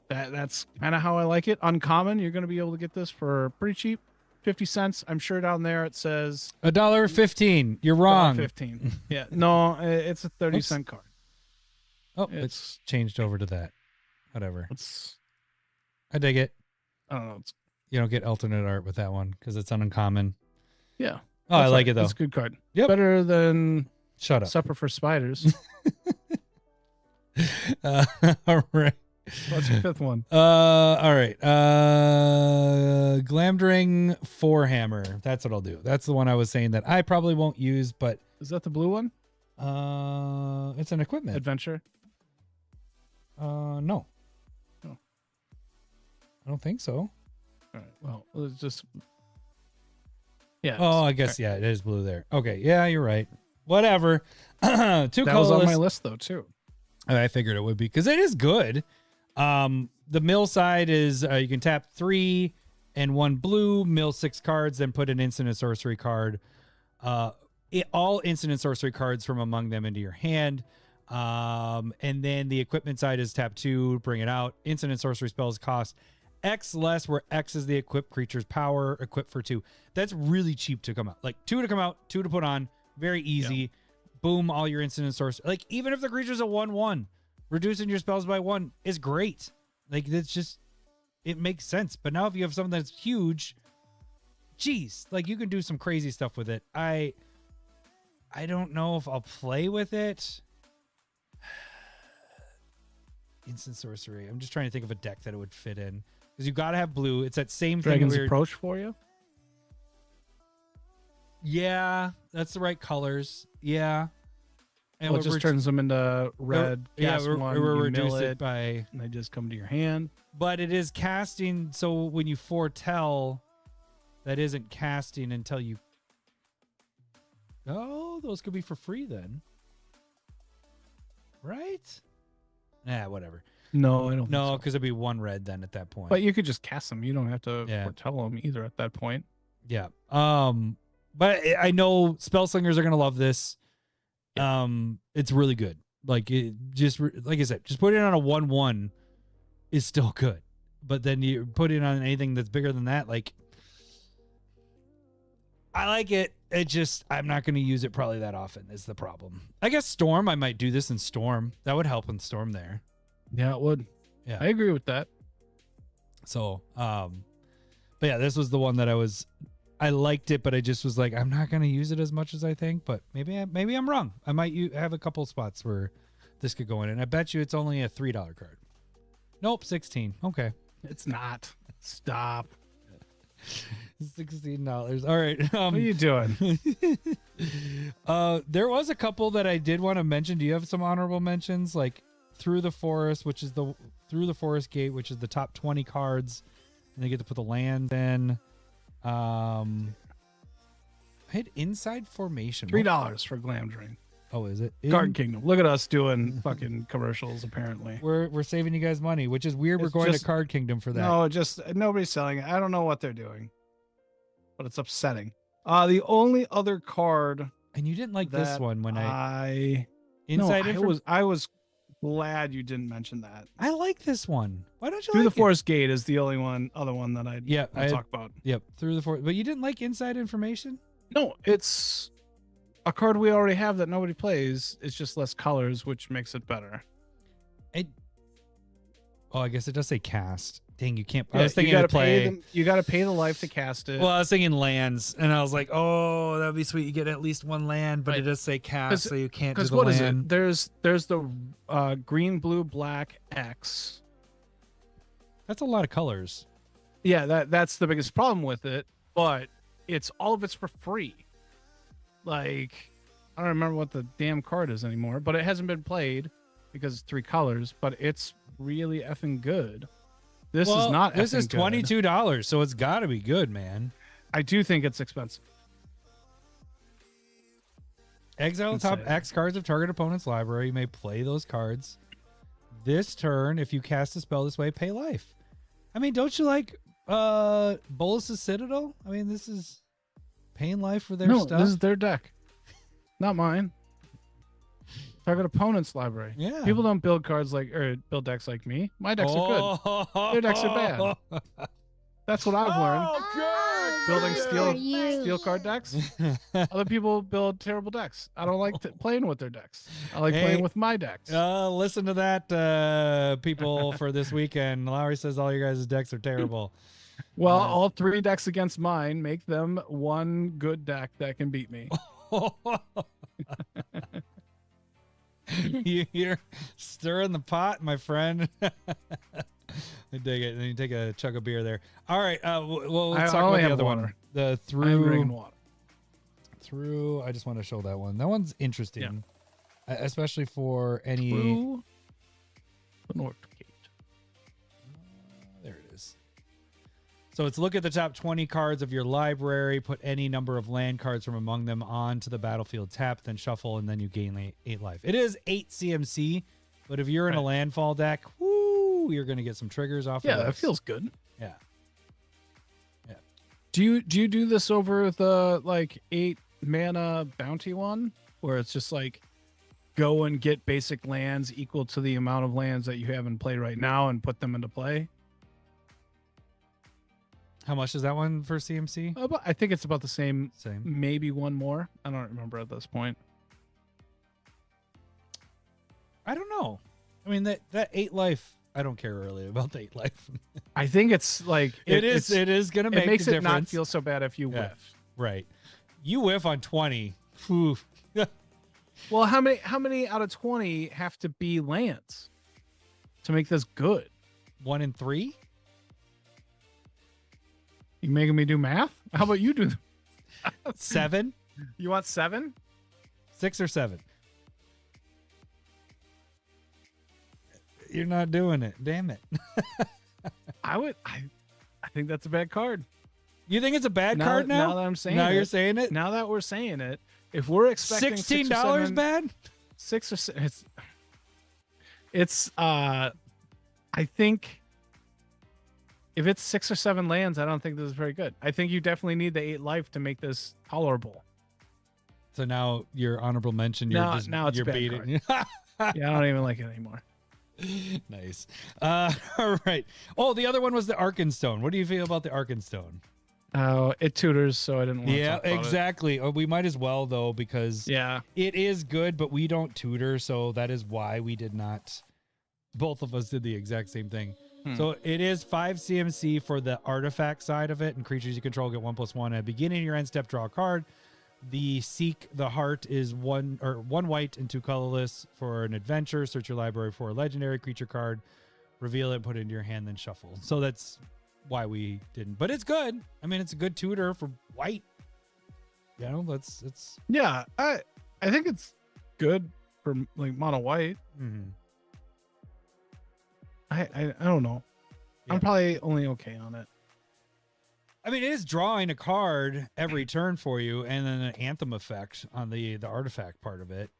That's kind of how I like it. Uncommon, you're going to be able to get this for pretty cheap, 50 cents. I'm sure down there it says $1.15. You're wrong. $1.15. Yeah, no, it's a 30-cent card. Oh, it's changed over to that. Whatever. I dig it. I don't know. You don't get alternate art with that one because it's uncommon. Yeah. Oh, I like it though. It's a good card. Yep. Better than Shut up. Supper for Spiders. All right. What's your fifth one? All right. Glamdring Forehammer. That's what I'll do. That's the one I was saying that I probably won't use, but Is that the blue one? it's an equipment. Adventure. No. Oh. I don't think so. All right. Well, it's just. Yeah. Oh, I guess yeah, it is blue there. Okay, yeah, you're right. Whatever. Two that colorless. was on my list though too. I figured it would be because it is good. The mill side is you can tap 3 and 1 blue, mill 6 cards, then put an instant and sorcery card. All instant and sorcery cards from among them into your hand. And then the equipment side is tap 2, bring it out. Instant and sorcery spells cost X less, where X is the equipped creature's power, equipped for 2. That's really cheap to come out. Like 2 to come out, 2 to put on. Very easy. Yeah. Boom, all your instant and sorcery. Like even if the creature's a 1/1, reducing your spells by 1 is great. Like that's just, it makes sense. But now if you have something that's huge, geez, like you can do some crazy stuff with it. I don't know if I'll play with it. Instant sorcery. I'm just trying to think of a deck that it would fit in. Because you've got to have blue. It's that same Dragon's thing. Approach for you? Yeah, that's the right colors. Yeah. And well, it just turns them into red. We're reduced it by, and they just come to your hand. But it is casting, so when you foretell, that isn't casting until you. Oh, those could be for free then, right? Nah, whatever. No, I don't. No, because it'd be 1 red then at that point. But you could just cast them. You don't have to foretell them either at that point. Yeah. But I know spell slingers are gonna love this. It's really good. Like it just like I said, just put it on a 1/1 is still good. But then you put it on anything that's bigger than that, like I like it. It just I'm not gonna use it probably that often is the problem. I guess Storm, I might do this in Storm. That would help in Storm there. Yeah, it would. Yeah. I agree with that. So but yeah, this was the one that I liked it, but I just was like, I'm not going to use it as much as I think, but maybe I'm wrong. I might have a couple spots where this could go in, and I bet you it's only a $3 card. Nope, 16. Okay. It's not. Stop. $16. All right. What are you doing? There was a couple that I did want to mention. Do you have some honorable mentions? Like Through the Forest, which is Through the Forest Gate, which is the top 20 cards, and they get to put the land in. I had Inside Formation. $3 for Glamdring. Oh, is it? Card Kingdom. Look at us doing fucking commercials. Apparently, we're saving you guys money, which is weird. We're going to Card Kingdom for that. No, just nobody's selling it. I don't know what they're doing, but it's upsetting. The only other card, and you didn't like this one when I was glad you didn't mention that. I like this one. Why don't you? Through like the Forest Gate is the only other one that I'd talk about. Yep, Through the Forest. But you didn't like Inside Information? No, it's a card we already have that nobody plays. It's just less colors, which makes it better. I guess it does say cast. Dang, you can't. Yeah, I was thinking to play. You got to pay the life to cast it. Well, I was thinking lands, and I was like, oh, that'd be sweet. You get at least one land, but Right. it does say cast, so you can't do Because the what land. is it? There's the green, blue, black X. That's a lot of colors. Yeah, that's the biggest problem with it. But all of it's for free. Like, I don't remember what the damn card is anymore, but it hasn't been played because it's 3 colors. But it's really effing good. This is not. This is effing good. $22, so it's got to be good, man. I do think it's expensive. Exile the top X cards of target opponent's library. You may play those cards. This turn, if you cast a spell this way, pay life. I mean, don't you like Bolus's Citadel? I mean, this is paying life for their stuff. This is their deck, not mine. Target opponent's library. Yeah. People don't build build decks like me. My decks are good. Their decks are bad. That's what I've learned. Oh, Building you. steel card decks. Other people build terrible decks. I don't like playing with their decks. I like playing with my decks. Listen to that, people, for this weekend. Lowery says all your guys' decks are terrible. Well, all 3 decks against mine make them one good deck that can beat me. You're stirring the pot, my friend. I dig it. And then you take a chug of beer there. All right. Well, let's talk about the other one. The I'm drinking water. Through. I just want to show that one. That one's interesting, especially for any. True. North Gate. There it is. So it's look at the top 20 cards of your library, put any number of land cards from among them onto the battlefield, tap, then shuffle, and then you gain 8 life. It is 8 CMC, but if you're in a landfall deck, whoo, you're going to get some triggers off of Yeah, this. that feels good. Yeah. Yeah. Do you do this over the 8 mana bounty one, where it's just like go and get basic lands equal to the amount of lands that you have in play right now and put them into play? How much is that one for CMC? I think it's about the same. Same. Maybe one more. I don't remember at this point. I don't know. I mean, that 8 life, I don't care really about the 8 life. I think it's like it is going to make it makes the it difference. not feel so bad if you whiff. Right. You whiff on 20. Whew. Well, how many out of 20 have to be lands to make this good? 1 in 3? You making me do math? How about you do? 7? You want 7? 6 or 7? You're not doing it. Damn it. I think that's a bad card. You think it's a bad card now? Now that I'm saying now it, you're saying it? Now that we're saying it, if we're expecting $16 bad? 6 or 7, it's I think if it's 6 or 7 lands, I don't think this is very good. I think you definitely need the 8 life to make this tolerable. So now your honorable mention, you're Now- just now it's a you're bad beating. Yeah, I don't even like it anymore. Nice. All right. Oh, the other one was the Arkenstone. What do you feel about the Arkenstone? Oh, it tutors, so I didn't want to Yeah, talk about exactly. Oh, we might as well though, because Yeah. it is good, but we don't tutor, so that is why we did not. Both of us did the exact same thing. So it is 5 CMC for the artifact side of it, and creatures you control get 1/1. At the beginning of your end step, draw a card. The Seek the Heart is 1 white and 2 colorless for an adventure. Search your library for a legendary creature card, reveal it, put it into your hand, then shuffle. So that's why we didn't. But it's good. I mean, it's a good tutor for white. You know, it's Yeah, I think it's good for like mono white. mhm. I don't know. Yeah. I'm probably only okay on it. I mean, it is drawing a card every turn for you, and then an anthem effect on the artifact part of it.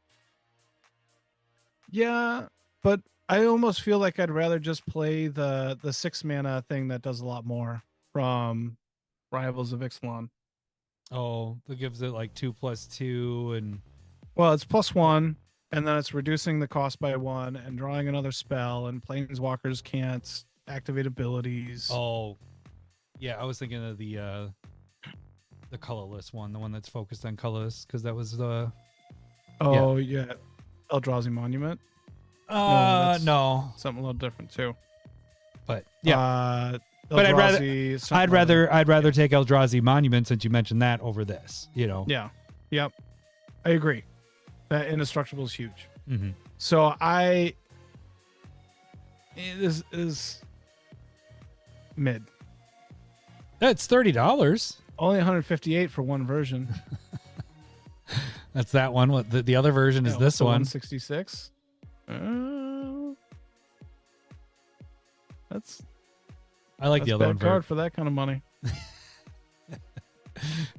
Yeah, but I almost feel like I'd rather just play the 6 mana thing that does a lot more from Rivals of Ixalan. Oh, that gives it like 2+2, and Well, it's +1, and then it's reducing the cost by 1 and drawing another spell, and Planeswalkers can't activate abilities. oh, yeah, I was thinking of the colorless one, the one that's focused on colorless, because that was the Yeah. Eldrazi Monument. no, that's- Something a little different too. But yeah, but I'd rather take Eldrazi Monument since you mentioned that over this. You know. Yeah. Yep. I agree. That indestructible is huge. Mm-hmm. So this is mid. It's $30. Only 158 for one version. That's that one. What the other version is this one. 166. I like the other one. Card for that kind of money.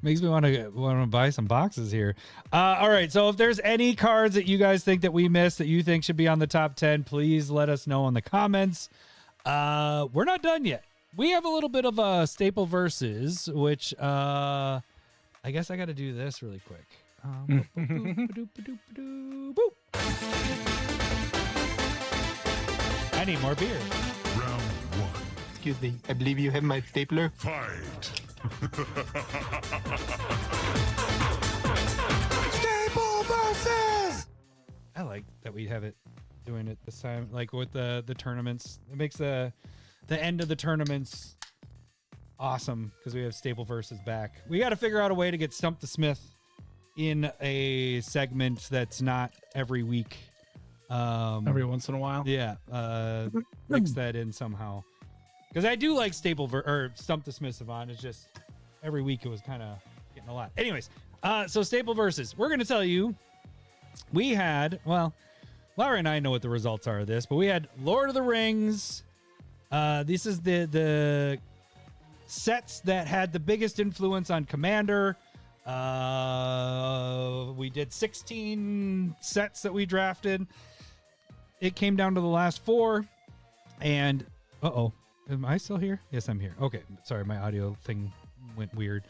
Makes me want to buy some boxes here. All right. So if there's any cards that you guys think that we missed that you think should be on the top 10, please let us know in the comments. We're not done yet. We have a little bit of a staple versus, which I guess I got to do this really quick. I need more beer. Round 1. Excuse me, I believe you have my stapler. Fight. Staple versus. I like that we have it doing it this time, like with the tournaments. It makes the end of the tournaments awesome because we have staple versus back. We got to figure out a way to get Stump the Smith in a segment that's not every week. Every once in a while. Yeah, mix that in somehow. Because I do like or Stump the Smith Savant. It's just every week it was kind of getting a lot. Anyways, so staple versus. We're going to tell you we had, well, Lowery and I know what the results are of this, but we had Lord of the Rings. This is the sets that had the biggest influence on Commander. We did 16 sets that we drafted. It came down to the last 4. And, am I still here? Yes, I'm here. Okay. Sorry, my audio thing went weird.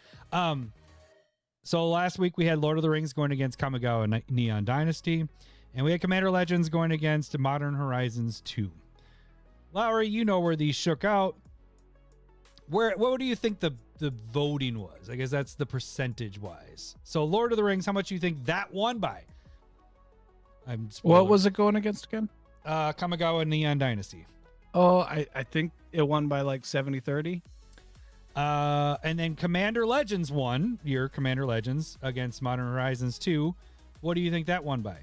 So last week we had Lord of the Rings going against Kamigawa Neon Dynasty. And we had Commander Legends going against Modern Horizons 2. Lowery, you know where these shook out. What do you think the voting was? I guess that's the percentage wise. So Lord of the Rings, how much do you think that won by? What was it going against again? Kamigawa Neon Dynasty. Oh, I think it won by like 70-30. And then Commander Legends won, your Commander Legends against Modern Horizons 2. What do you think that won by?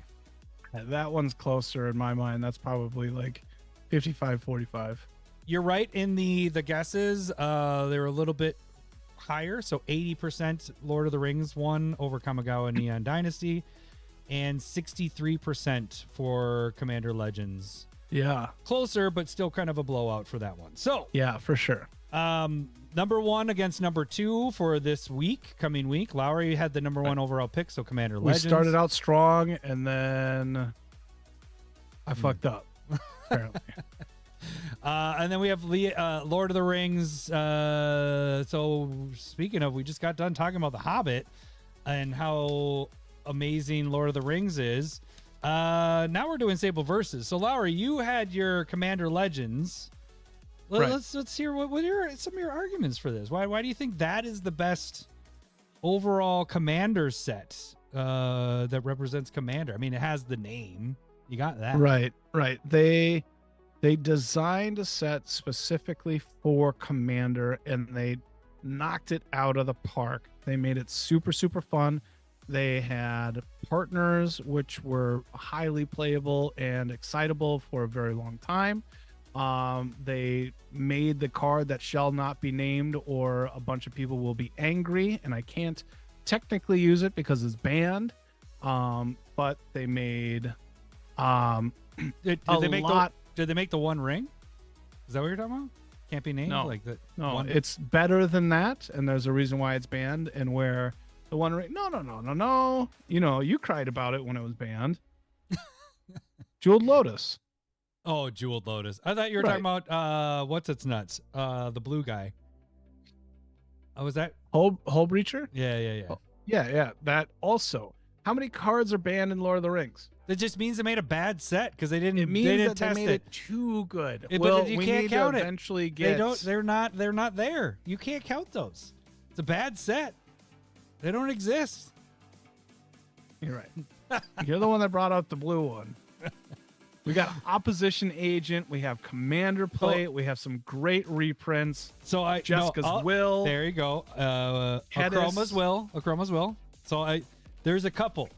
That one's closer in my mind. That's probably like 55-45. You're right in the guesses. They were a little bit higher. So 80% Lord of the Rings won over Kamigawa Neon Dynasty and 63% for Commander Legends. Yeah. Closer, but still kind of a blowout for that one. So yeah, for sure. Number 1 against number 2 for this coming week. Lowery had the number 1 overall pick, so Commander Legends. We started out strong, and then I fucked up, apparently. And then we have Lord of the Rings. So speaking of, we just got done talking about The Hobbit and how amazing Lord of the Rings is. Now we're doing Sable Versus. So Lowery, you had your Commander Legends. Right. Let's hear what are some of your arguments for this. Why do you think that is the best overall Commander set that represents Commander? I mean, it has the name. You got that. Right. They designed a set specifically for Commander, and they knocked it out of the park. They made it super, super fun. They had partners which were highly playable and excitable for a very long time. They made the card that shall not be named, or a bunch of people will be angry, and I can't technically use it because it's banned. But they made Did they make the One Ring? Is that what you're talking about? Can't be named? No. Like that? No, it's better than that, and there's a reason why it's banned. And where the One Ring, no. You know, you cried about it when it was banned. Jeweled Lotus. Oh, Jeweled Lotus. I thought you were talking about what's its nuts? The blue guy. Oh, was that Hole Breacher? Yeah. Oh, yeah. That also. How many cards are banned in Lord of the Rings? That just means they made a bad set because they didn't. It means they didn't that test they made it too good. But we can't need count to it. eventually get. They're not there. You can't count those. It's a bad set. They don't exist. You're right. You're the one that brought out the blue one. We got Opposition Agent. We have Commander Plate. We have some great reprints. So Jessica's Will. There you go. Hedis. Akroma's Will. So there's a couple.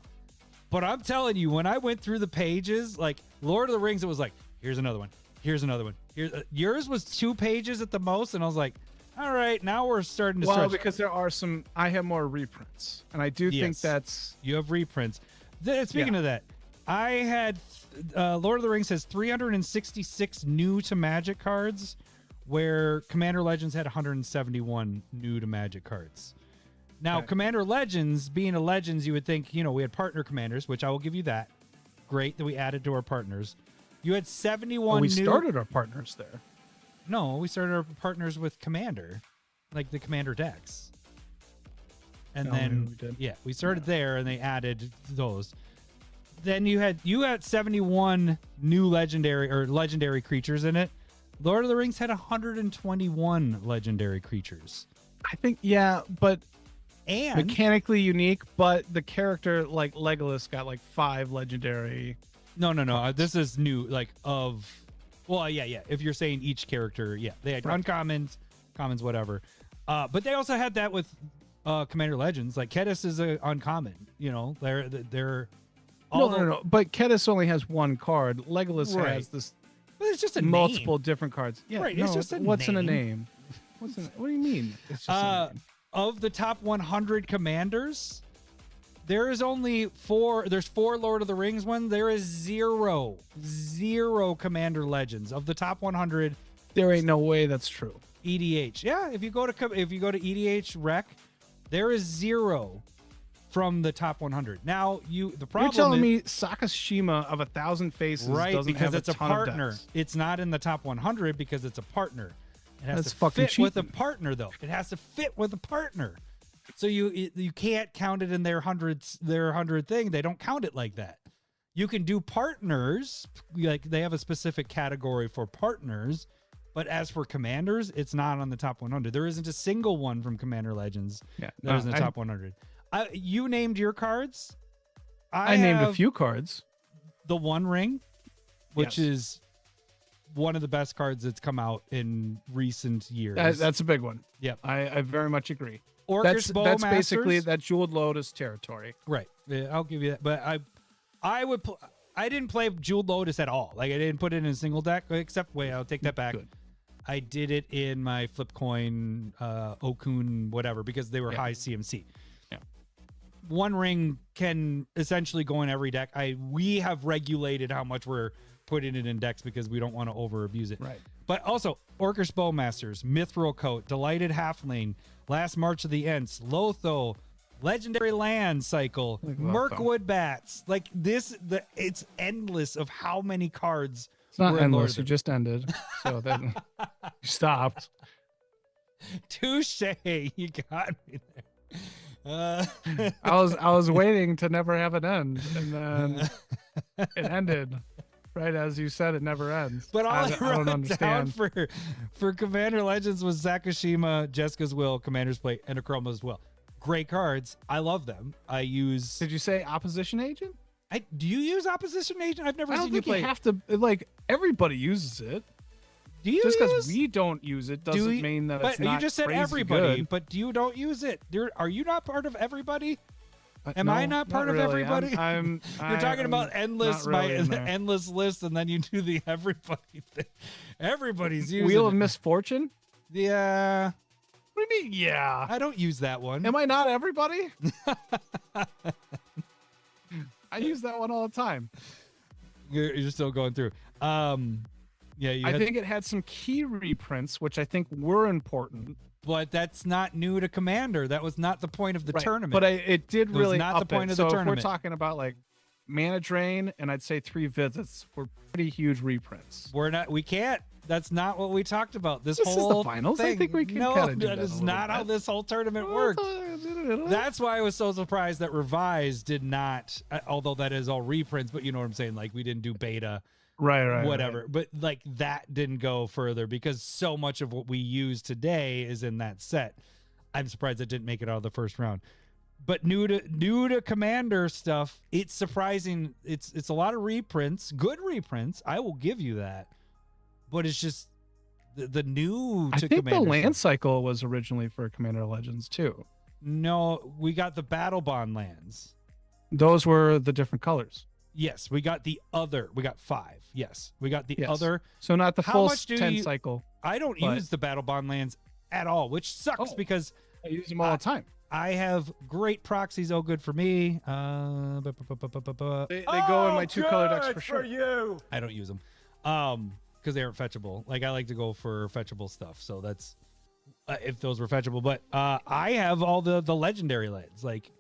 But I'm telling you, when I went through the pages, like Lord of the Rings, it was like, here's another one. Here's another one. Yours was 2 pages at the most, and I was like, all right, now we're starting to stretch. Because there are some, I have more reprints, and I do think that's... You have reprints. Speaking of that, I had, Lord of the Rings has 366 new to Magic cards, where Commander Legends had 171 new to Magic cards. Now, Commander Legends, being a Legends, you would think, we had partner commanders, which I will give you that. Great that we added to our partners. You had 71 we started our partners there. No, we started our partners with Commander, like the Commander decks. And then, we started there, and they added those. Then you had 71 new legendary creatures in it. Lord of the Rings had 121 legendary creatures. I think, but and mechanically unique, but the character like Legolas got like 5 legendary. No. This is new, if you're saying each character, they had uncommons, commons, whatever. But they also had that with Commander Legends. Like Kedis is an uncommon. They're no. But Kedis only has 1 card. Legolas has this. But it's just multiple different cards. Yeah, right. It's just what's in a name? What do you mean? It's just a name. Of the top 100 commanders, there is only 4. There's 4 Lord of the Rings ones. There is zero Commander Legends of the top 100. There ain't no way that's true. EDH. Yeah, if you go to EDH Rec, there is 0 from the top 100. Now the problem You're telling me Sakashima of 1,000 Faces doesn't because have it's a ton partner. Of decks. It's not in the top 100 because it's a partner. It has That's to fucking fit with a cheating. partner, though. It has to fit with a partner. So you can't count it in their 100 thing. They don't count it like that. You can do partners, like they have a specific category for partners, but as for commanders, it's not on the top 100. There isn't a single one from Commander Legends that is in the top 100. You named your cards. I named a few cards. The One Ring, which is one of the best cards that's come out in recent years. That's a big one. Yep. I very much agree. Orcish That's Bowmasters. basically that Jeweled Lotus territory. Right. Yeah, I'll give you that. But I didn't play Jeweled Lotus at all. Like I didn't put it in a single deck, except I'll take that back. Good. I did it in my Flip Coin, Okun, whatever, because they were high CMC. Yeah. One Ring can essentially go in every deck. We have regulated how much we're putting it in decks because we don't want to over abuse it. Right. But also Orcish Bowmasters, Mithril Coat, Delighted Halfling, Last March of the Ents, Lotho, Legendary Land Cycle, Mirkwood Bats. Like it's endless of how many cards. It's not were in endless. Lord You of just ended. So then you stopped. Touche. You got me there. I was waiting to never have an end, and then it ended right as you said. It never ends. But all I don't wrote down understand. for Commander Legends was Sakashima, Jessica's Will, Commander's Plate, and Akroma's Will. Great cards. I love them. I use. Did you say Opposition Agent? Do you use Opposition Agent? I've never I don't seen you think play. you have to. Like everybody uses it. Do you Just because use? we don't use it doesn't mean that it's But not you just said crazy everybody, good. but you don't use it. Are you not part of everybody? Am No, I not part of really. everybody? You're talking about endless, not really in there. endless list, and then you do the everybody thing. Everybody's using Wheel of it. Misfortune. Yeah, What do you mean? Yeah. I don't use that one. Am I not everybody? I use that one all the time. You're still going through. Yeah, I think it had some key reprints, which I think were important. but that's not new to Commander. That was not the point of the Right, tournament. But it did was really not up the point it. of the So if tournament. we're talking about like Mana Drain and I'd say 3 Visits were pretty huge reprints. We can't. That's not what we talked about. This This is the whole finals. I thing. think we can no, kinda do that that a is little not bit. how this whole tournament worked. That's why I was so surprised that Revised did not, although that is all reprints, but you know what I'm saying? Like we didn't do beta, right. whatever. But like that didn't go further because so much of what we use today is in that set. I'm surprised it didn't make it out of the first round. but new to Commander stuff, it's surprising. It's a lot of reprints, good reprints. I will give you that, but it's just the new. I to think Commander the land stuff. cycle was originally for Commander Legends too. No, we got the Battle Bond lands. Those were the different colors. Yes, we got the other. We got 5. Yes, we got the Yes. other. So not the How full much do 10 you- cycle. I don't But- use the Battle Bond lands at all, which sucks Oh. because I use them all the time. I have great proxies. Oh, good for me. They go in my 2 color decks for sure. you. I don't use them because they aren't fetchable. Like I like to go for fetchable stuff. So that's if those were fetchable. But I have all the legendary lands. Like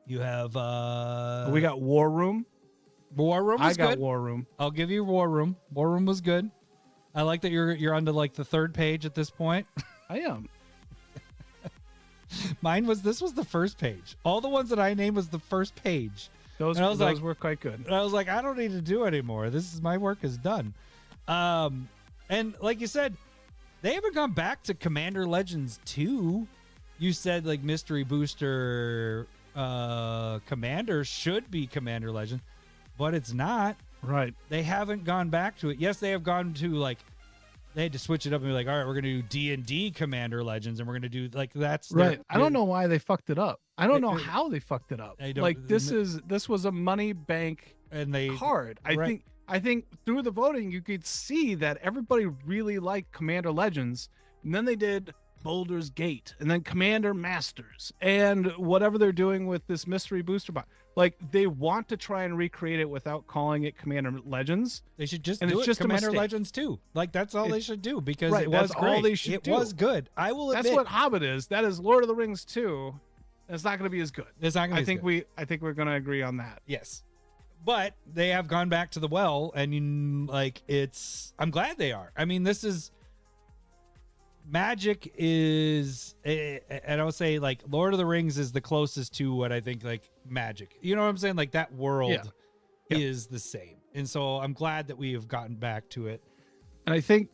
you have We got War Room. War Room. I Was got good. War Room. I'll give you War Room. War Room was good. I like that you're onto like the 3rd page at this point. I am. This was the first page. All the ones that I named was the first page. Those And I was like- were quite good. And I was like, I don't need to do anymore. My work is done. And like you said, they haven't gone back to Commander Legends 2. You said like Mystery Booster Commander should be Commander Legend, but it's not. Right. They haven't gone back to it. Yes, they have gone to like they had to switch it up and be like, all right, we're gonna do D&D Commander Legends, and we're gonna do like that's their- Right. I don't know why they fucked it up. I don't know It- how they fucked it up. I don't- Like this was a money bank and they card. right. I think through the voting you could see that everybody really liked Commander Legends, and then they did Boulder's Gate, and then Commander Masters, and whatever they're doing with this mystery booster box. Like they want to try and recreate it without calling it Commander Legends. They should just And do it's it just a Commander mistake. Legends too. Like that's all they should do because right, it was that's all great. they should it do. was good. I will admit That's what Hobbit is. That is Lord of the Rings 2. And it's not going to be as good. it's not gonna I be think good. I think we're going to agree on that. Yes. But they have gone back to the well, and I'm glad they are. I mean, this is Magic is, and I would say like Lord of the Rings is the closest to what I think like Magic. You know what I'm saying? Like that world Yeah. is the same, and so I'm glad that we have gotten back to it. And I think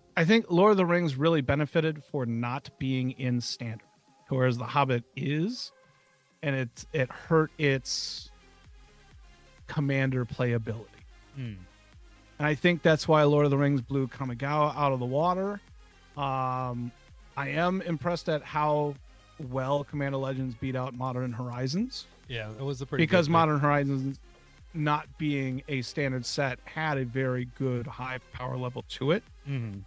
Lord of the Rings really benefited for not being in standard, whereas The Hobbit is, and it hurt its commander playability. Hmm. And I think that's why Lord of the Rings blew Kamigawa out of the water. I am impressed at how well Commander Legends beat out Modern Horizons, Yeah, it was a pretty because good pick. Modern Horizons, not being a standard set, had a very good high power level to it. Mhm.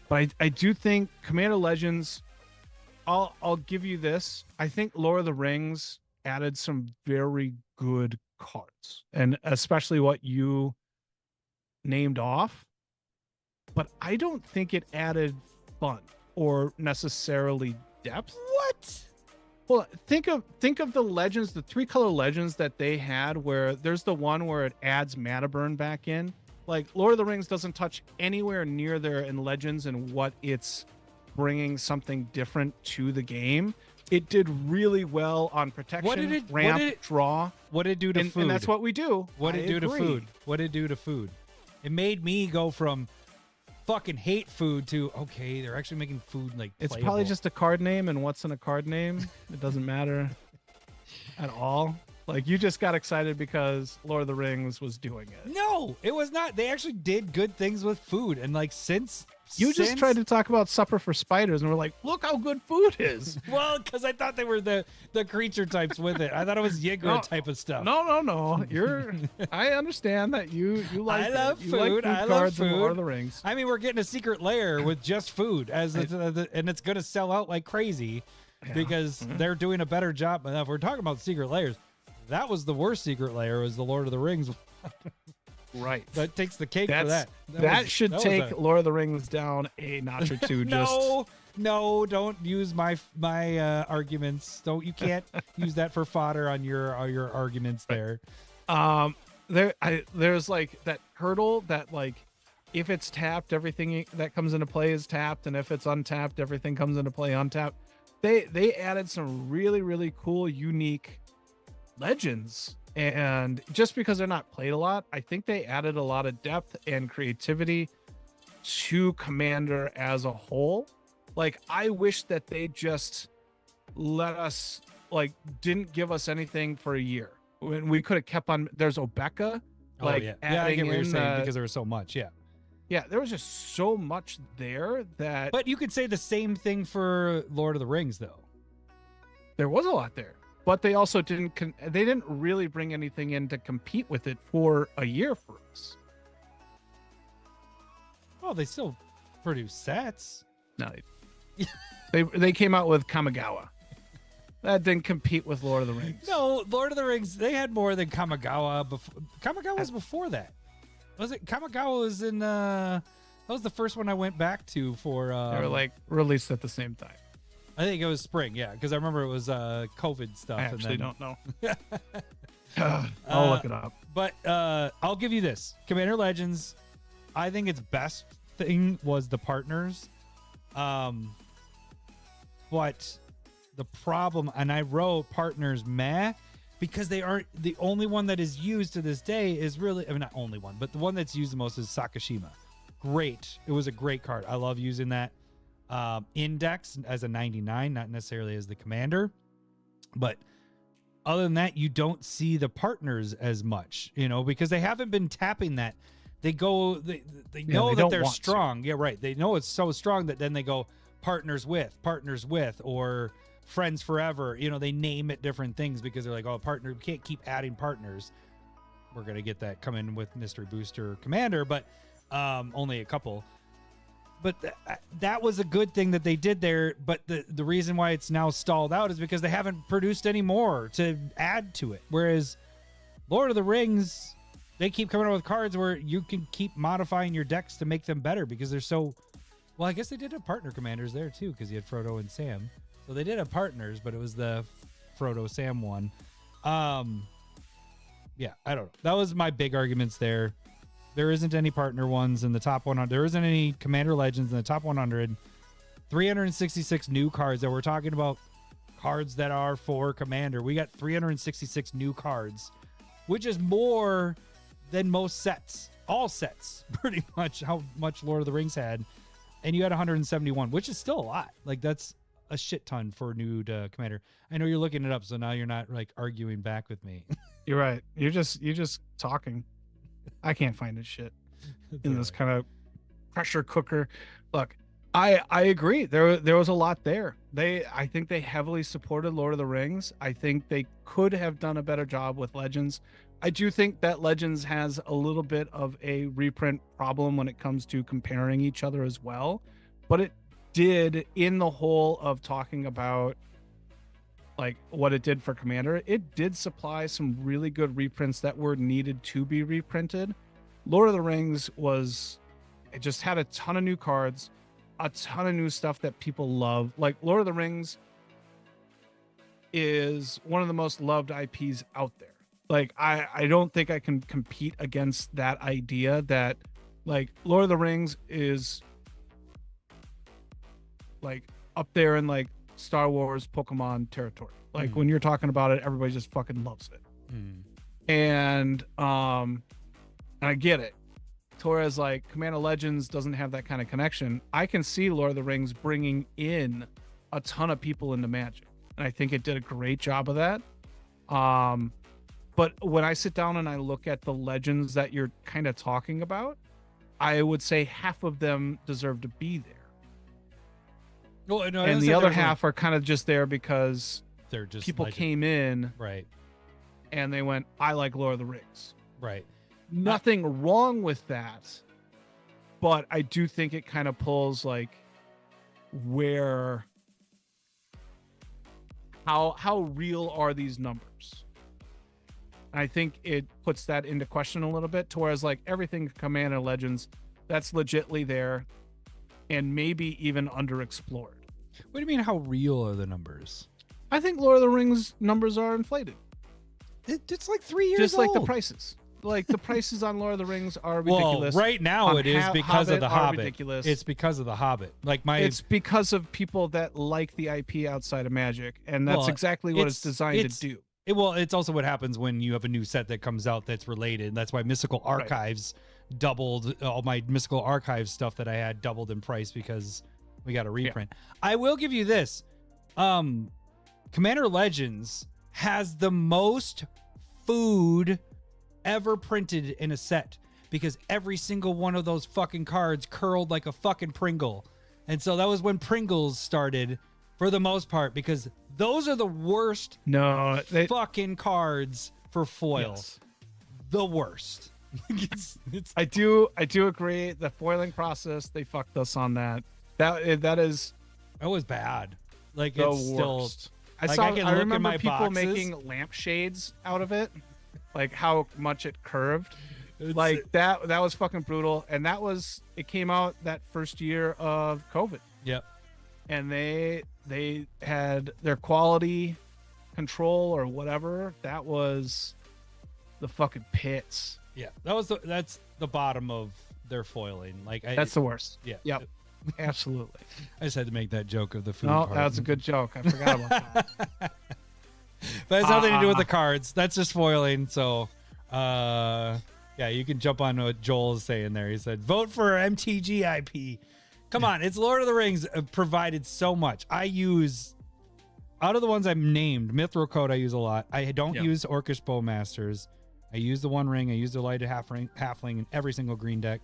But I do think Commander Legends, I'll give you this. I think Lord of the Rings added some very good cards, and especially what you named off. But I don't think it added fun or necessarily depth. What? Well, think of the legends, the 3-color legends that they had, where there's the one where it adds mana burn back in. Like Lord of the Rings doesn't touch anywhere near there in Legends and what it's bringing something different to the game. It did really well on protection, ramp, draw, What did it do to food? and that's what we do. What did I it do to agree. food? What did it do to food? It made me go from fucking hate food to okay, they're actually making food like It's playable. probably just a card name, and what's in a card name? It doesn't matter at all. Like you just got excited because Lord of the Rings was doing it. No, it was not. They actually did good things with food, and like since You just tried to talk about Supper for Spiders, and we're like, look how good food is. well, because I thought they were the creature types with it. I thought it was Yigra No, type of stuff. No. I understand that you like. I love you like food. I love cards in food. Lord of the Rings. I mean, we're getting a secret layer with just food, and it's gonna sell out like crazy because they're doing a better job. Now, if we're talking about secret layers, that was the worst secret layer. Was the Lord of the Rings? Right. That takes the cake for that. That should was take a- Lord of the Rings down a notch or two. Just No, don't use my arguments. You can't use that for fodder on your arguments there. there's like that hurdle that like if it's tapped, everything that comes into play is tapped, and if it's untapped, everything comes into play untapped. They added some really, really cool, unique legends, and just because they're not played a lot, I think they added a lot of depth and creativity to Commander as a whole. Like I wish that they just didn't give us anything for a year. When we could have kept on. There's Obeka. I get what you're saying because there was so much. Yeah, there was just so much there that. But you could say the same thing for Lord of the Rings, though. There was a lot there, but they also didn't. They didn't really bring anything in to compete with it for a year for us. Well, they still produce sets. No, they came out with Kamigawa. That didn't compete with Lord of the Rings. No, Lord of the Rings, they had more than Kamigawa. Kamigawa was before that. Was it? Kamigawa was in, that was the first one I went back to for. They were like released at the same time. I think it was spring, yeah, because I remember it was COVID stuff. I actually don't know. I'll look it up. But I'll give you this. Commander Legends, I think its best thing was the partners. But the problem, and I wrote partners meh, because they aren't the only one that is used to this day is really, I mean, not only one, but the one that's used the most is Sakashima. Great. It was a great card. I love using that. Index as a 99, not necessarily as the commander. But other than that, you don't see the partners as much, because they haven't been tapping that. They go, they know that they're strong. Yeah, right. They know it's so strong that then they go partners with, or friends forever. They name it different things because they're like, oh, partner, we can't keep adding partners. We're going to get that coming with Mystery Booster Commander, but only a couple. But that was a good thing that they did there. But the reason why it's now stalled out is because they haven't produced any more to add to it. Whereas Lord of the Rings, they keep coming out with cards where you can keep modifying your decks to make them better because they're so... Well, I guess they did have partner commanders there too because you had Frodo and Sam. So they did have partners, but it was the Frodo-Sam one. Yeah, I don't know. That was my big arguments there. There isn't any partner ones in the top 100. There isn't any Commander Legends in the top 100. 366 new cards that we're talking about, cards that are for Commander. We got 366 new cards, which is more than most sets. All sets, pretty much, how much Lord of the Rings had. And you had 171, which is still a lot. Like, that's a shit ton for new Commander. I know you're looking it up, so now you're not, like, arguing back with me. You're right. You're just talking. I can't find this shit in this kind of pressure cooker. Look, I agree. There was a lot there. I think they heavily supported Lord of the Rings. I think they could have done a better job with Legends. I do think that Legends has a little bit of a reprint problem when it comes to comparing each other as well. But it did, in the whole of talking about like what it did for Commander, it did supply some really good reprints that were needed to be reprinted. Lord of the Rings it just had a ton of new cards, a ton of new stuff that people love. Like, Lord of the Rings is one of the most loved IPs out there. Like, I don't think I can compete against that idea that, like, Lord of the Rings is like up there in like Star Wars, Pokemon territory. Like, when you're talking about it, everybody just fucking loves it. And I get it. Whereas like Commander Legends doesn't have that kind of connection. I can see Lord of the Rings bringing in a ton of people into Magic, and I think it did a great job of that. But when I sit down and I look at the Legends that you're kind of talking about, I would say half of them deserve to be there. Well, no, and the other half are kind of just there because they're just people came in, right, and they went, I like Lord of the Rings. Right. Nothing wrong with that, but I do think it kind of pulls like how real are these numbers? I think it puts that into question a little bit, to whereas like everything Commander Legends, that's legitly there and maybe even underexplored. What do you mean, how real are the numbers? I think Lord of the Rings numbers are inflated. It's like 3 years just old. Like the prices. Like, the prices on Lord of the Rings are ridiculous. Well, right now it is because of the Hobbit. Ridiculous. It's because of the Hobbit. It's because of people that like the IP outside of Magic, and that's exactly what it's designed to do. It's also what happens when you have a new set that comes out that's related. That's why Mystical Archives doubled. All my Mystical Archives stuff that I had doubled in price because we got a reprint. Yeah. I will give you this. Commander Legends has the most food ever printed in a set because every single one of those fucking cards curled like a fucking Pringle. And so that was when Pringles started for the most part, because those are the worst fucking cards for foil. Yes. The worst. I do agree. The foiling process, they fucked us on that. That was bad. Like the it's still worst. I remember people making lampshades out of it, like how much it curved. That was fucking brutal. And it came out that first year of COVID. Yep. And they had their quality control or whatever. That was the fucking pits. Yeah. That's the bottom of their foiling. That's the worst. Yeah. Yep. Absolutely. I just had to make that joke of the food. No, part. that was a good joke. I forgot about that. But it's nothing to do with the cards. That's just foiling. So, yeah, you can jump on what Joel is saying there. He said, vote for MTGIP. Come on. It's Lord of the Rings provided so much. I use, out of the ones I've named, Mithril Code I use a lot. I don't use Orcish Bowmasters. I use the One Ring. I use the Lighted Halfling in every single green deck.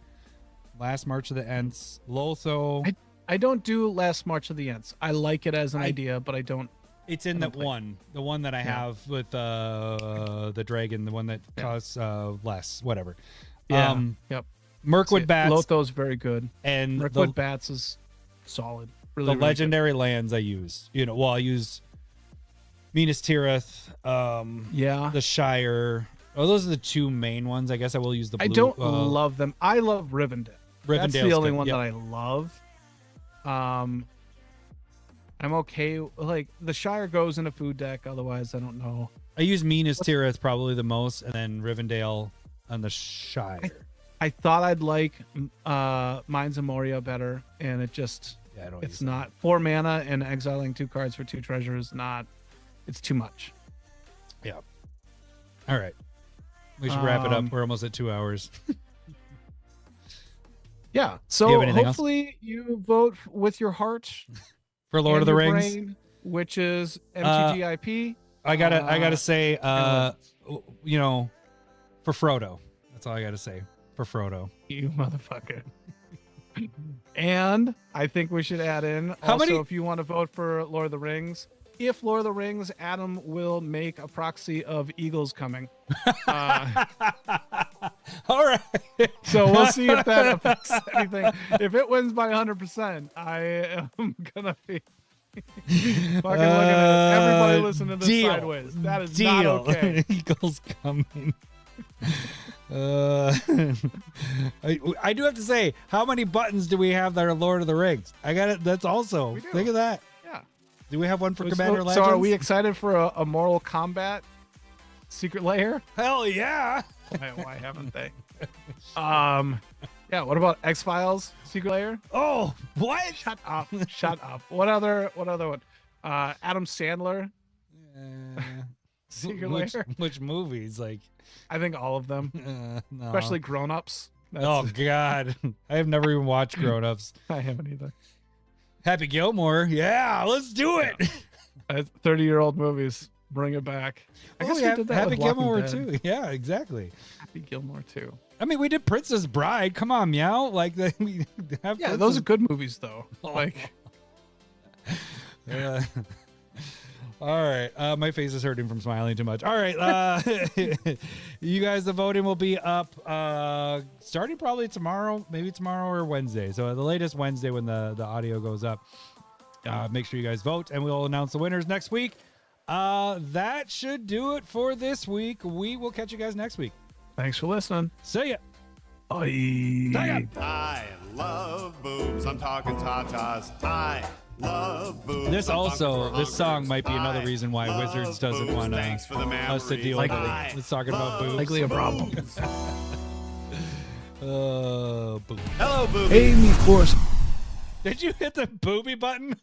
Last March of the Ents. Lotho. I don't do Last March of the Ents. I like it as an idea, but I don't. It's in that one. The one that I have with the dragon, the one that costs less, whatever. Yeah. Yep. Mirkwood Bats. Lotho's very good. And Mirkwood Bats is solid. Really, the really legendary lands I use. I use Minas Tirith, the Shire. Oh, those are the two main ones. I guess I will use the blue. I don't love them. I love Rivendell. That's the only one that I love. I'm okay. Like the Shire goes in a food deck. Otherwise, I don't know. I use Minas Tirith probably the most, and then Rivendell on the Shire. I thought I'd like Mines of Moria better, and it's not 4 mana and exiling 2 cards for 2 treasures. It's too much. Yeah. All right. We should wrap it up. We're almost at 2 hours. Yeah. So hopefully you vote with your heart for Lord of the Rings, brain, which is MTGIP. I gotta say, for Frodo. That's all I gotta say for Frodo. You motherfucker. And I think we should add in if you want to vote for Lord of the Rings. If Lord of the Rings, Adam will make a proxy of Eagles Coming. All right. So we'll see if that affects anything. If it wins by 100%, I am gonna be fucking looking at everybody listening to this sideways. That is not okay. Eagles Coming. I do have to say, how many buttons do we have that are Lord of the Rings? I got it. That's also think of that. Do we have one for Commander Legends? So are we excited for a Mortal Kombat Secret Lair? Hell yeah! Why haven't they? Yeah. What about X-Files Secret Lair? Oh, what? Shut up! Shut up! What other one? Adam Sandler. Secret Lair. Which movies? I think all of them, no. especially Grown Ups. Oh God, I have never even watched Grown Ups. I haven't either. Happy Gilmore, yeah, let's do it. 30-year-old movies, bring it back. I guess we did that Happy with Gilmore Walking Dead. too. Yeah, exactly. Happy Gilmore too. I mean, we did Princess Bride. Come on, meow. We have those are good movies though. All right. My face is hurting from smiling too much. All right. You guys, the voting will be up starting probably tomorrow, maybe tomorrow or Wednesday. So the latest Wednesday when the audio goes up. Make sure you guys vote, and we'll announce the winners next week. That should do it for this week. We will catch you guys next week. Thanks for listening. See ya. Bye. I love boobs. I'm talking tatas. I love boobs. This song might be another reason why Wizards doesn't want us to deal with it. Let's talk about boobs. Likely a problem. Boobs. Hello, boobs. Hey, me course. Did you hit the booby button?